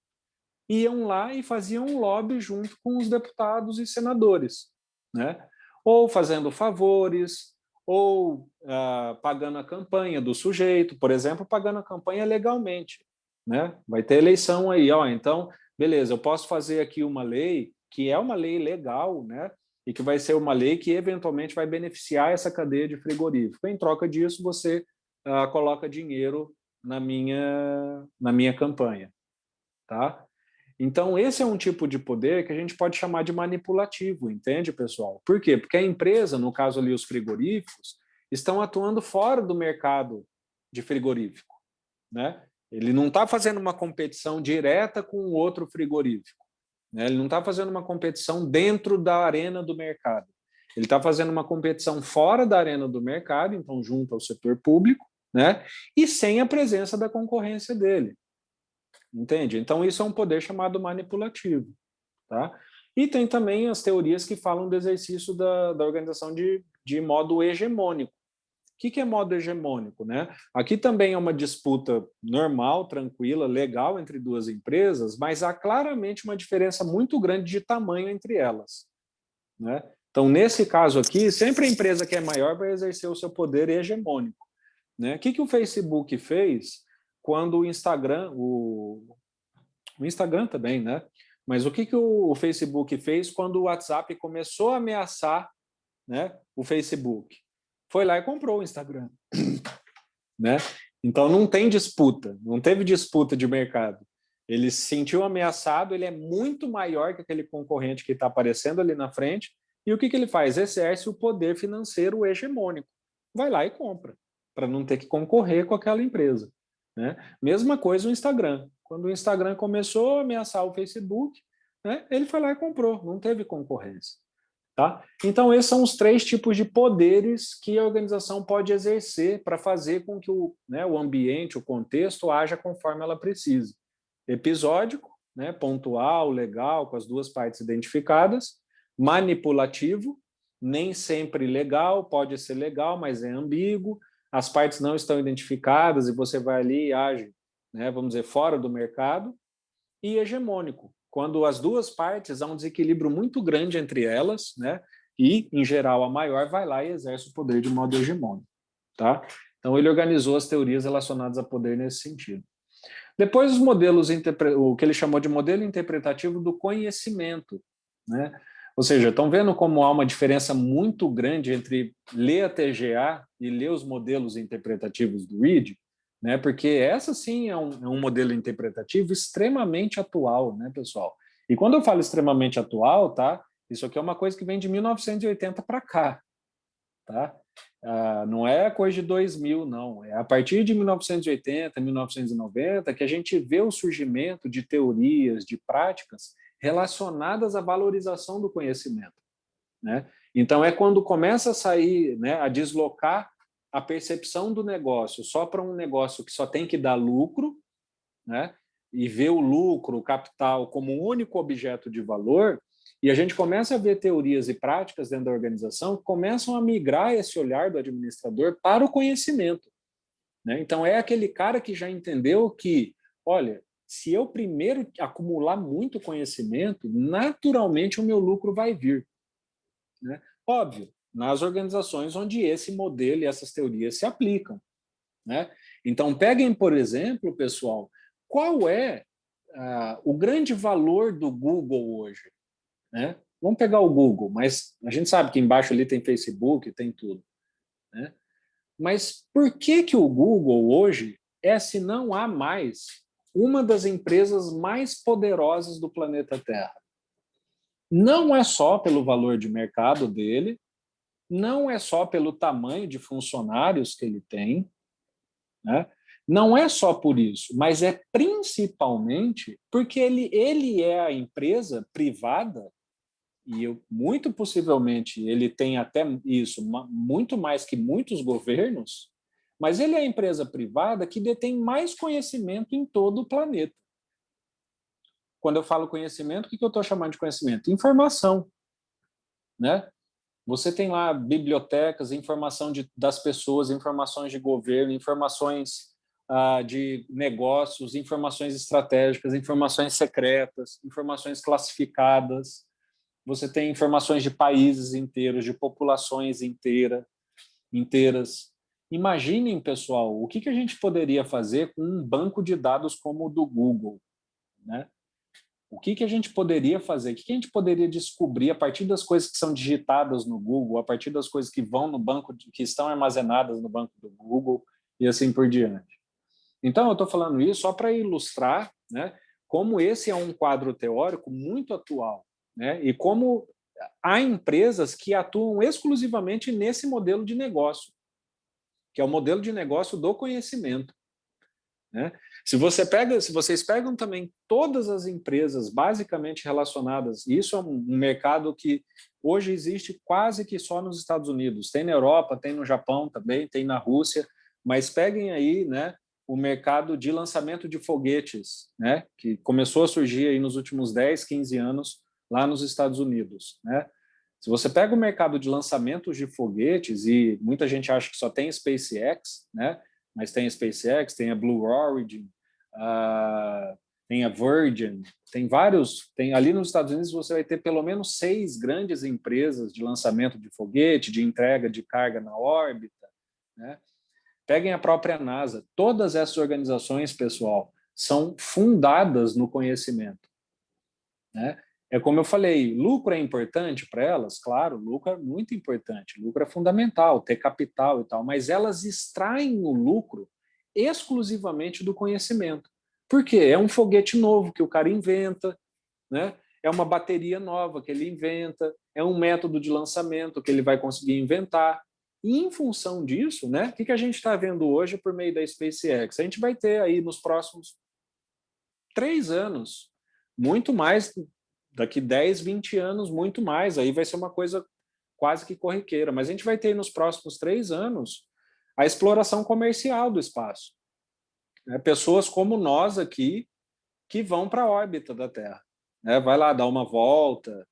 Iam lá e faziam um lobby junto com os deputados e senadores, né? Ou fazendo favores, ou pagando a campanha do sujeito, por exemplo, pagando a campanha legalmente, né? Vai ter eleição aí, ó, então, beleza, eu posso fazer aqui uma lei que é uma lei legal, né? E que vai ser uma lei que eventualmente vai beneficiar essa cadeia de frigorífico. Em troca disso, você coloca dinheiro na minha campanha, tá? Então, esse é um tipo de poder que a gente pode chamar de manipulativo, entende, pessoal? Por quê? Porque a empresa, no caso ali os frigoríficos, estão atuando fora do mercado de frigorífico, né? Ele não está fazendo uma competição direta com o outro frigorífico, né? Ele não está fazendo uma competição dentro da arena do mercado. Ele está fazendo uma competição fora da arena do mercado, então junto ao setor público, né? E sem a presença da concorrência dele. Entende? Então, isso é um poder chamado manipulativo. Tá? E tem também as teorias que falam do exercício da organização de modo hegemônico. O que é modo hegemônico? Né? Aqui também é uma disputa normal, tranquila, legal entre duas empresas, mas há claramente uma diferença muito grande de tamanho entre elas. Né? Então, nesse caso aqui, sempre a empresa que é maior vai exercer o seu poder hegemônico. Né? O que o Facebook fez quando o Instagram, o Instagram também, né? Mas o que o Facebook fez quando o WhatsApp começou a ameaçar, né, o Facebook? Foi lá e comprou o Instagram, né? Então não tem disputa, não teve disputa de mercado. Ele se sentiu ameaçado, ele é muito maior que aquele concorrente que está aparecendo ali na frente, e o que ele faz? Exerce o poder financeiro hegemônico. Vai lá e compra, para não ter que concorrer com aquela empresa. Né? Mesma coisa o Instagram. Quando o Instagram começou a ameaçar o Facebook, né, ele foi lá e comprou, não teve concorrência. Tá? Então, esses são os 3 tipos de poderes que a organização pode exercer para fazer com que o ambiente, o contexto, haja conforme ela precise. Episódico, né, pontual, legal, com as duas partes identificadas. Manipulativo, nem sempre legal, pode ser legal, mas é ambíguo. As partes não estão identificadas e você vai ali e age, né, vamos dizer, fora do mercado. E hegemônico, quando as duas partes há um desequilíbrio muito grande entre elas, né? E, em geral, a maior vai lá e exerce o poder de modo hegemônico. Tá? Então, ele organizou as teorias relacionadas a poder nesse sentido. Depois, os modelos, o que ele chamou de modelo interpretativo do conhecimento. Né? Ou seja, estão vendo como há uma diferença muito grande entre ler a TGA e ler os modelos interpretativos do Reid? Né? Porque essa, sim, é um modelo interpretativo extremamente atual, né, pessoal? E quando eu falo extremamente atual, tá? Isso aqui é uma coisa que vem de 1980 para cá. Tá? Não é coisa de 2000, não. É a partir de 1980, 1990, que a gente vê o surgimento de teorias, de práticas relacionadas à valorização do conhecimento. Né? Então, é quando começa a sair, né, a deslocar a percepção do negócio só para um negócio que só tem que dar lucro, né, e ver o lucro, o capital, como um único objeto de valor, e a gente começa a ver teorias e práticas dentro da organização que começam a migrar esse olhar do administrador para o conhecimento. Né? Então, é aquele cara que já entendeu que, olha, se eu primeiro acumular muito conhecimento, naturalmente o meu lucro vai vir. Né? Óbvio, nas organizações onde esse modelo e essas teorias se aplicam. Né? Então, peguem, por exemplo, pessoal, qual é o grande valor do Google hoje? Né? Vamos pegar o Google, mas a gente sabe que embaixo ali tem Facebook, tem tudo. Né? Mas por que o Google hoje é, se não há mais, uma das empresas mais poderosas do planeta Terra? Não é só pelo valor de mercado dele, não é só pelo tamanho de funcionários que ele tem, né? Não é só por isso, mas é principalmente porque ele é a empresa privada, e muito possivelmente ele tem até isso, muito mais que muitos governos, mas ele é a empresa privada que detém mais conhecimento em todo o planeta. Quando eu falo conhecimento, o que eu estou chamando de conhecimento? Informação. Né? Você tem lá bibliotecas, informação das pessoas, informações de governo, informações de negócios, informações estratégicas, informações secretas, informações classificadas. Você tem informações de países inteiros, de populações inteiras. Imaginem, pessoal, o que a gente poderia fazer com um banco de dados como o do Google, né? O que a gente poderia fazer? O que a gente poderia descobrir a partir das coisas que são digitadas no Google, a partir das coisas que vão no banco, que estão armazenadas no banco do Google e assim por diante? Então, eu estou falando isso só para ilustrar, né, como esse é um quadro teórico muito atual, né, e como há empresas que atuam exclusivamente nesse modelo de negócio, que é o modelo de negócio do conhecimento. Né? Se vocês pegam também todas as empresas basicamente relacionadas, isso é um mercado que hoje existe quase que só nos Estados Unidos, tem na Europa, tem no Japão também, tem na Rússia, mas peguem aí, né, o mercado de lançamento de foguetes, né, que começou a surgir aí nos últimos 10, 15 anos lá nos Estados Unidos. Né? Se você pega o mercado de lançamentos de foguetes, e muita gente acha que só tem SpaceX, né? Mas tem a SpaceX, tem a Blue Origin, tem a Virgin, tem vários. Ali nos Estados Unidos você vai ter pelo menos 6 grandes empresas de lançamento de foguete, de entrega de carga na órbita. Né? Peguem a própria NASA. Todas essas organizações, pessoal, são fundadas no conhecimento. Né? É como eu falei, lucro é importante para elas? Claro, lucro é muito importante, lucro é fundamental, ter capital e tal, mas elas extraem o lucro exclusivamente do conhecimento. Por quê? É um foguete novo que o cara inventa, né? É uma bateria nova que ele inventa, é um método de lançamento que ele vai conseguir inventar. E, em função disso, né, o que a gente está vendo hoje por meio da SpaceX? A gente vai ter aí nos próximos 3 anos, muito mais, daqui 10, 20 anos, muito mais, aí vai ser uma coisa quase que corriqueira, mas a gente vai ter nos próximos 3 anos a exploração comercial do espaço. Né? Pessoas como nós aqui que vão para a órbita da Terra. Né? Vai lá dar uma volta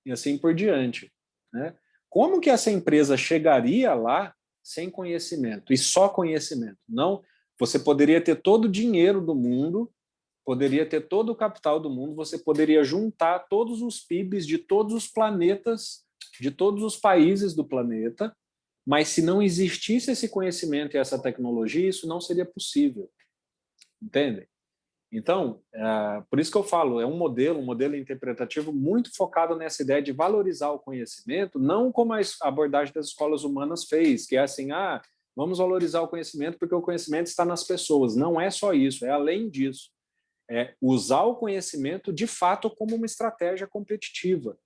e assim por diante. Né? Como que essa empresa chegaria lá sem conhecimento e só conhecimento? Não, você poderia ter todo o dinheiro do mundo, poderia ter todo o capital do mundo, você poderia juntar todos os PIBs de todos os planetas, de todos os países do planeta, mas se não existisse esse conhecimento e essa tecnologia, isso não seria possível. Entendem? Então, por isso que eu falo, é um modelo interpretativo muito focado nessa ideia de valorizar o conhecimento, não como a abordagem das escolas humanas fez, que é assim, vamos valorizar o conhecimento porque o conhecimento está nas pessoas. Não é só isso, é além disso. É usar o conhecimento, de fato, como uma estratégia competitiva,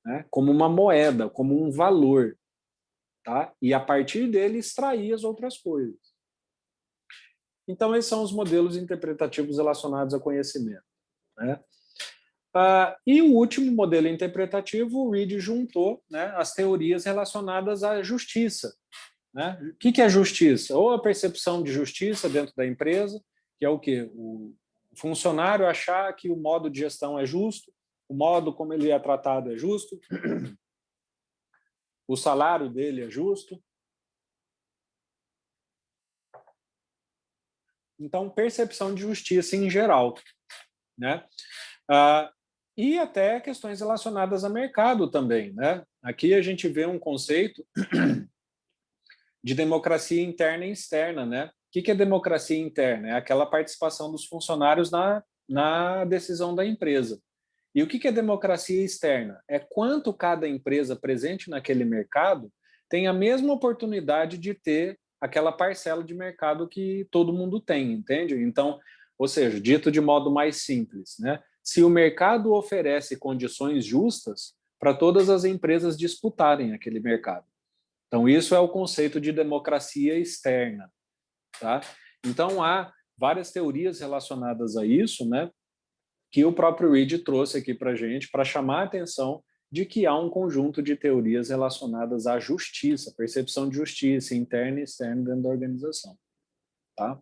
né? Como uma moeda, como um valor, tá? E, a partir dele, extrair as outras coisas. Então, esses são os modelos interpretativos relacionados a conhecimento, né? E o último modelo interpretativo, o Reid juntou, né, as teorias relacionadas à justiça, né? O que é justiça? Ou a percepção de justiça dentro da empresa, que é o quê? O funcionário achar que o modo de gestão é justo, o modo como ele é tratado é justo, o salário dele é justo. Então, percepção de justiça em geral, né? E até questões relacionadas a mercado também, né? Aqui a gente vê um conceito de democracia interna e externa, né? O que é democracia interna? É aquela participação dos funcionários na decisão da empresa. E o que é democracia externa? É quanto cada empresa presente naquele mercado tem a mesma oportunidade de ter aquela parcela de mercado que todo mundo tem, entende? Então, ou seja, dito de modo mais simples, né? Se o mercado oferece condições justas para todas as empresas disputarem aquele mercado. Então, isso é o conceito de democracia externa, tá? Então, há várias teorias relacionadas a isso, né? Que o próprio Reid trouxe aqui para a gente, para chamar a atenção de que há um conjunto de teorias relacionadas à justiça, percepção de justiça interna e externa dentro da organização. Tá?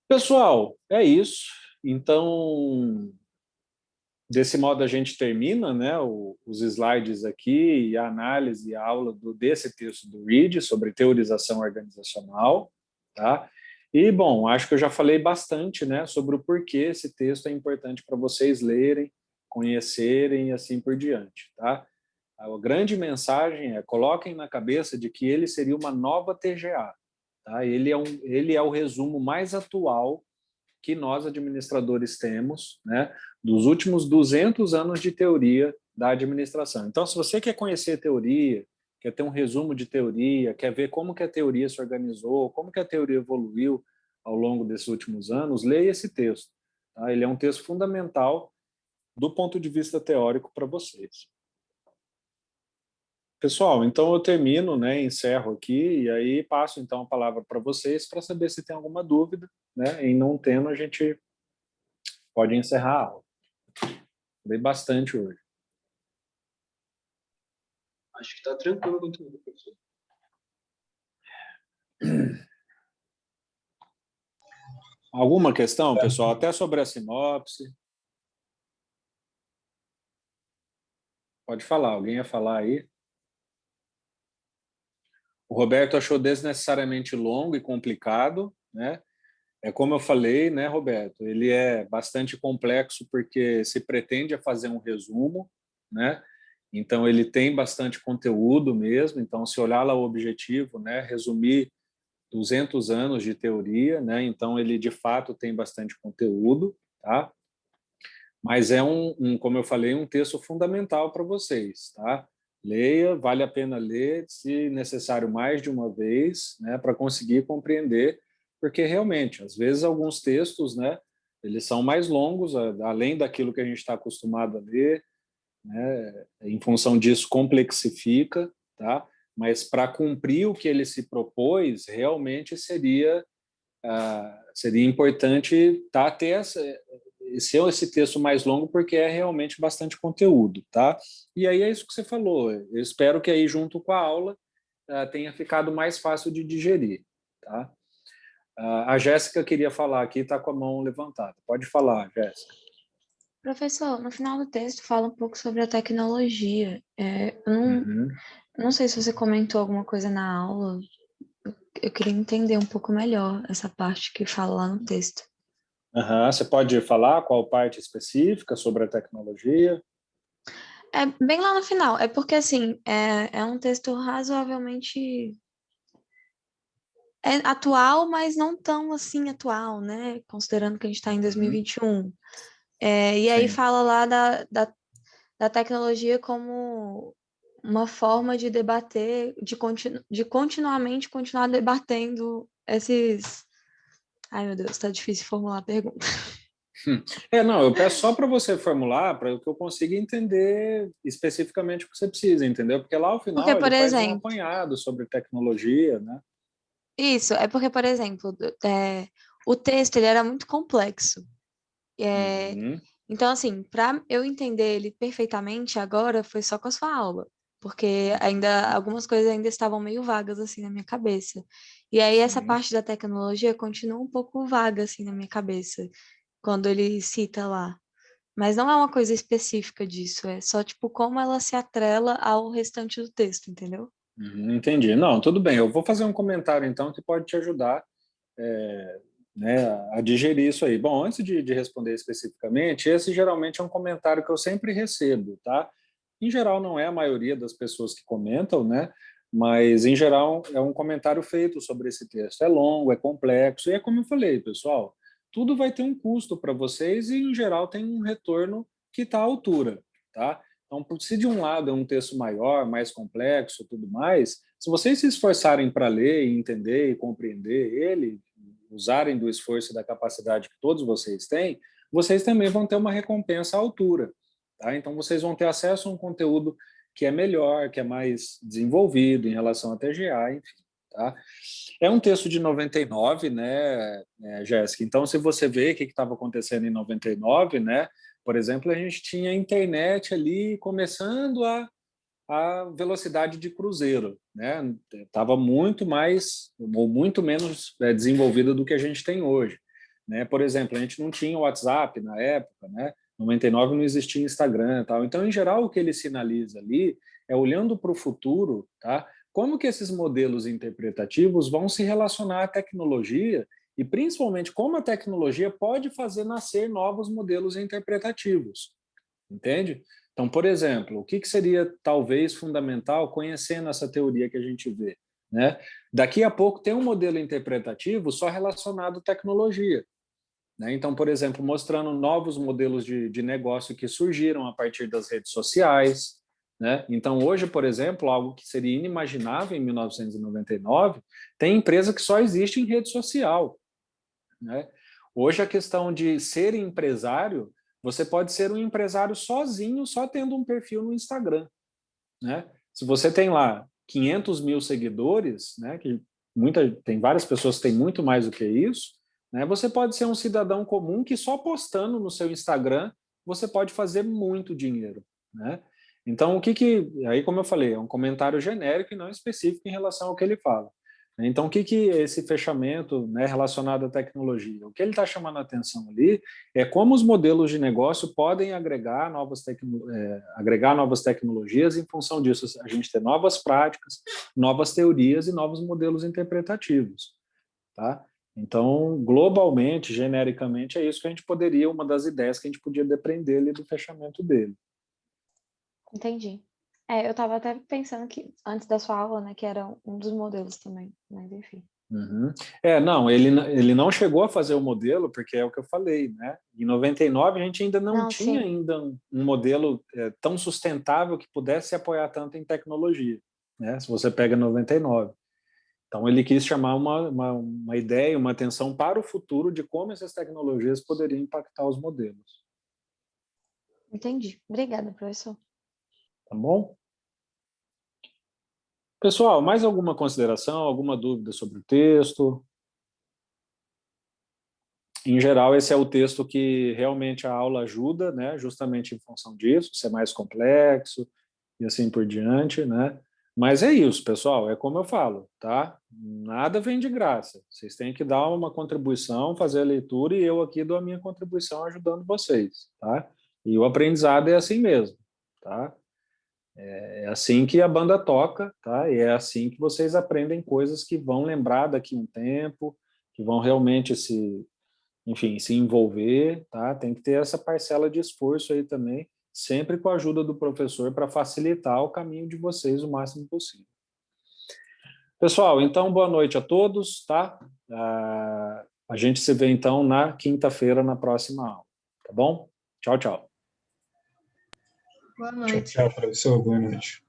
Pessoal, é isso. Então, desse modo a gente termina, né, os slides aqui e a análise e a aula desse texto do Reid sobre teorização organizacional. Tá? E, bom, acho que eu já falei bastante, né, sobre o porquê esse texto é importante para vocês lerem, conhecerem e assim por diante. Tá? A grande mensagem é: coloquem na cabeça de que ele seria uma nova TGA. Tá? Ele é o resumo mais atual que nós, administradores, temos, né, dos últimos 200 anos de teoria da administração. Então, se você quer conhecer teoria, quer ter um resumo de teoria, quer ver como que a teoria se organizou, como que a teoria evoluiu ao longo desses últimos anos, leia esse texto. Tá? Ele é um texto fundamental do ponto de vista teórico para vocês. Pessoal, então eu termino, né, encerro aqui e aí passo então a palavra para vocês para saber se tem alguma dúvida, né? Em não tendo, a gente pode encerrar a aula. Falei bastante hoje. Acho que está tranquilo o conteúdo, professor. Alguma questão, pessoal? Até sobre a sinopse. Pode falar, alguém ia falar aí? O Roberto achou desnecessariamente longo e complicado, né? É como eu falei, né, Roberto? Ele é bastante complexo porque se pretende a fazer um resumo, né? Então ele tem bastante conteúdo mesmo. Então, se olhar lá o objetivo, né, resumir 200 anos de teoria, né? Então ele de fato tem bastante conteúdo, tá? Mas é como eu falei, um texto fundamental para vocês, tá? Leia, vale a pena ler, se necessário mais de uma vez, né, para conseguir compreender, porque realmente, às vezes alguns textos, né, eles são mais longos, além daquilo que a gente está acostumado a ler, né, em função disso complexifica, tá? Mas para cumprir o que ele se propôs, realmente seria importante ter esse texto mais longo, porque é realmente bastante conteúdo, tá? E aí é isso que você falou. Eu espero que aí, junto com a aula, tenha ficado mais fácil de digerir, tá? A Jéssica queria falar aqui, está com a mão levantada. Pode falar, Jéssica. Professor, no final do texto fala um pouco sobre a tecnologia. Eu não sei se você comentou alguma coisa na aula. Eu queria entender um pouco melhor essa parte que fala lá no texto. Aham, você pode falar qual parte específica sobre a tecnologia? É bem lá no final. É porque, assim, é um texto razoavelmente atual, mas não tão, assim, atual, né? Considerando que a gente está em Uhum, 2021. E aí sim. fala lá da tecnologia como uma forma de debater, de continuamente continuar debatendo esses... Ai, meu Deus, tá difícil formular a pergunta. Não, eu peço só para você formular para que eu consiga entender especificamente o que você precisa, entendeu? Porque lá ao Porque, final ele por faz um exemplo, apanhado sobre tecnologia, né? isso, é porque, por exemplo, o texto ele era muito complexo. É, Uhum, então, assim, para eu entender ele perfeitamente agora foi só com a sua aula, porque ainda algumas coisas ainda estavam meio vagas assim na minha cabeça. E aí essa sim. parte da tecnologia continua um pouco vaga assim na minha cabeça, quando ele cita lá. Mas não é uma coisa específica disso, é só tipo como ela se atrela ao restante do texto, entendeu? Entendi. Não, tudo bem. Eu vou fazer um comentário então que pode te ajudar, né, a digerir isso aí. Bom, antes de responder especificamente, esse geralmente é um comentário que eu sempre recebo, tá? Em geral, não é a maioria das pessoas que comentam, né? Mas, em geral, é um comentário feito sobre esse texto. É longo, é complexo, e é como eu falei, pessoal, tudo vai ter um custo para vocês e, em geral, tem um retorno que está à altura, tá? Então, se de um lado é um texto maior, mais complexo, tudo mais, se vocês se esforçarem para ler e entender e compreender ele, usarem do esforço e da capacidade que todos vocês têm, vocês também vão ter uma recompensa à altura. Tá? Então, vocês vão ter acesso a um conteúdo que é melhor, que é mais desenvolvido em relação à TGA, enfim. Tá? É um texto de 99, né, Jéssica? Então, se você vê o que estava acontecendo em 99, né, por exemplo, a gente tinha a internet ali começando a velocidade de cruzeiro, né? Estava muito mais ou muito menos desenvolvida do que a gente tem hoje, né? Por exemplo, a gente não tinha WhatsApp na época, né? Em 99 não existia Instagram, e tal. Então, em geral, o que ele sinaliza ali é olhando para o futuro, tá? Como que esses modelos interpretativos vão se relacionar à tecnologia e, principalmente, como a tecnologia pode fazer nascer novos modelos interpretativos, entende? Então, por exemplo, o que seria talvez fundamental conhecendo essa teoria que a gente vê, né? Daqui a pouco tem um modelo interpretativo só relacionado à tecnologia, né? Então, por exemplo, mostrando novos modelos de negócio que surgiram a partir das redes sociais, né? Então, hoje, por exemplo, algo que seria inimaginável em 1999, tem empresa que só existe em rede social, né? Hoje, a questão de ser empresário, você pode ser um empresário sozinho, só tendo um perfil no Instagram, né? Se você tem lá 500 mil seguidores, né, que tem várias pessoas que têm muito mais do que isso, né, você pode ser um cidadão comum que só postando no seu Instagram você pode fazer muito dinheiro, né? Então, aí, como eu falei, é um comentário genérico e não específico em relação ao que ele fala. Então, o que esse fechamento, né, relacionado à tecnologia? O que ele está chamando a atenção ali é como os modelos de negócio podem agregar novas tecnologias. Em função disso, a gente ter novas práticas, novas teorias e novos modelos interpretativos. Tá? Então, globalmente, genericamente, é isso que a gente poderia, uma das ideias que a gente podia depender ali do fechamento dele. Entendi. Eu tava até pensando que antes da sua aula, né, que era um dos modelos também, mas enfim. Uhum. Não, ele não chegou a fazer o modelo, porque é o que eu falei, né? Em 99 a gente ainda não Não, tinha sim. ainda um modelo tão sustentável que pudesse se apoiar tanto em tecnologia, né? Se você pega 99. Então ele quis chamar uma ideia, uma atenção para o futuro de como essas tecnologias poderiam impactar os modelos. Entendi. Obrigada, professor. Tá bom? Pessoal, mais alguma consideração, alguma dúvida sobre o texto? Em geral, esse é o texto que realmente a aula ajuda, né? Justamente em função disso, ser mais complexo e assim por diante, né? Mas é isso, pessoal, é como eu falo, tá? Nada vem de graça. Vocês têm que dar uma contribuição, fazer a leitura e eu aqui dou a minha contribuição ajudando vocês, tá? E o aprendizado é assim mesmo, tá? É assim que a banda toca, tá? E é assim que vocês aprendem coisas que vão lembrar daqui a um tempo, que vão realmente se enfim, se envolver, tá? Tem que ter essa parcela de esforço aí também, sempre com a ajuda do professor para facilitar o caminho de vocês o máximo possível. Pessoal, então, boa noite a todos, tá? A gente se vê, então, na quinta-feira, na próxima aula, tá bom? Tchau, tchau. Boa Tchau, noite. tchau, professor. Boa noite.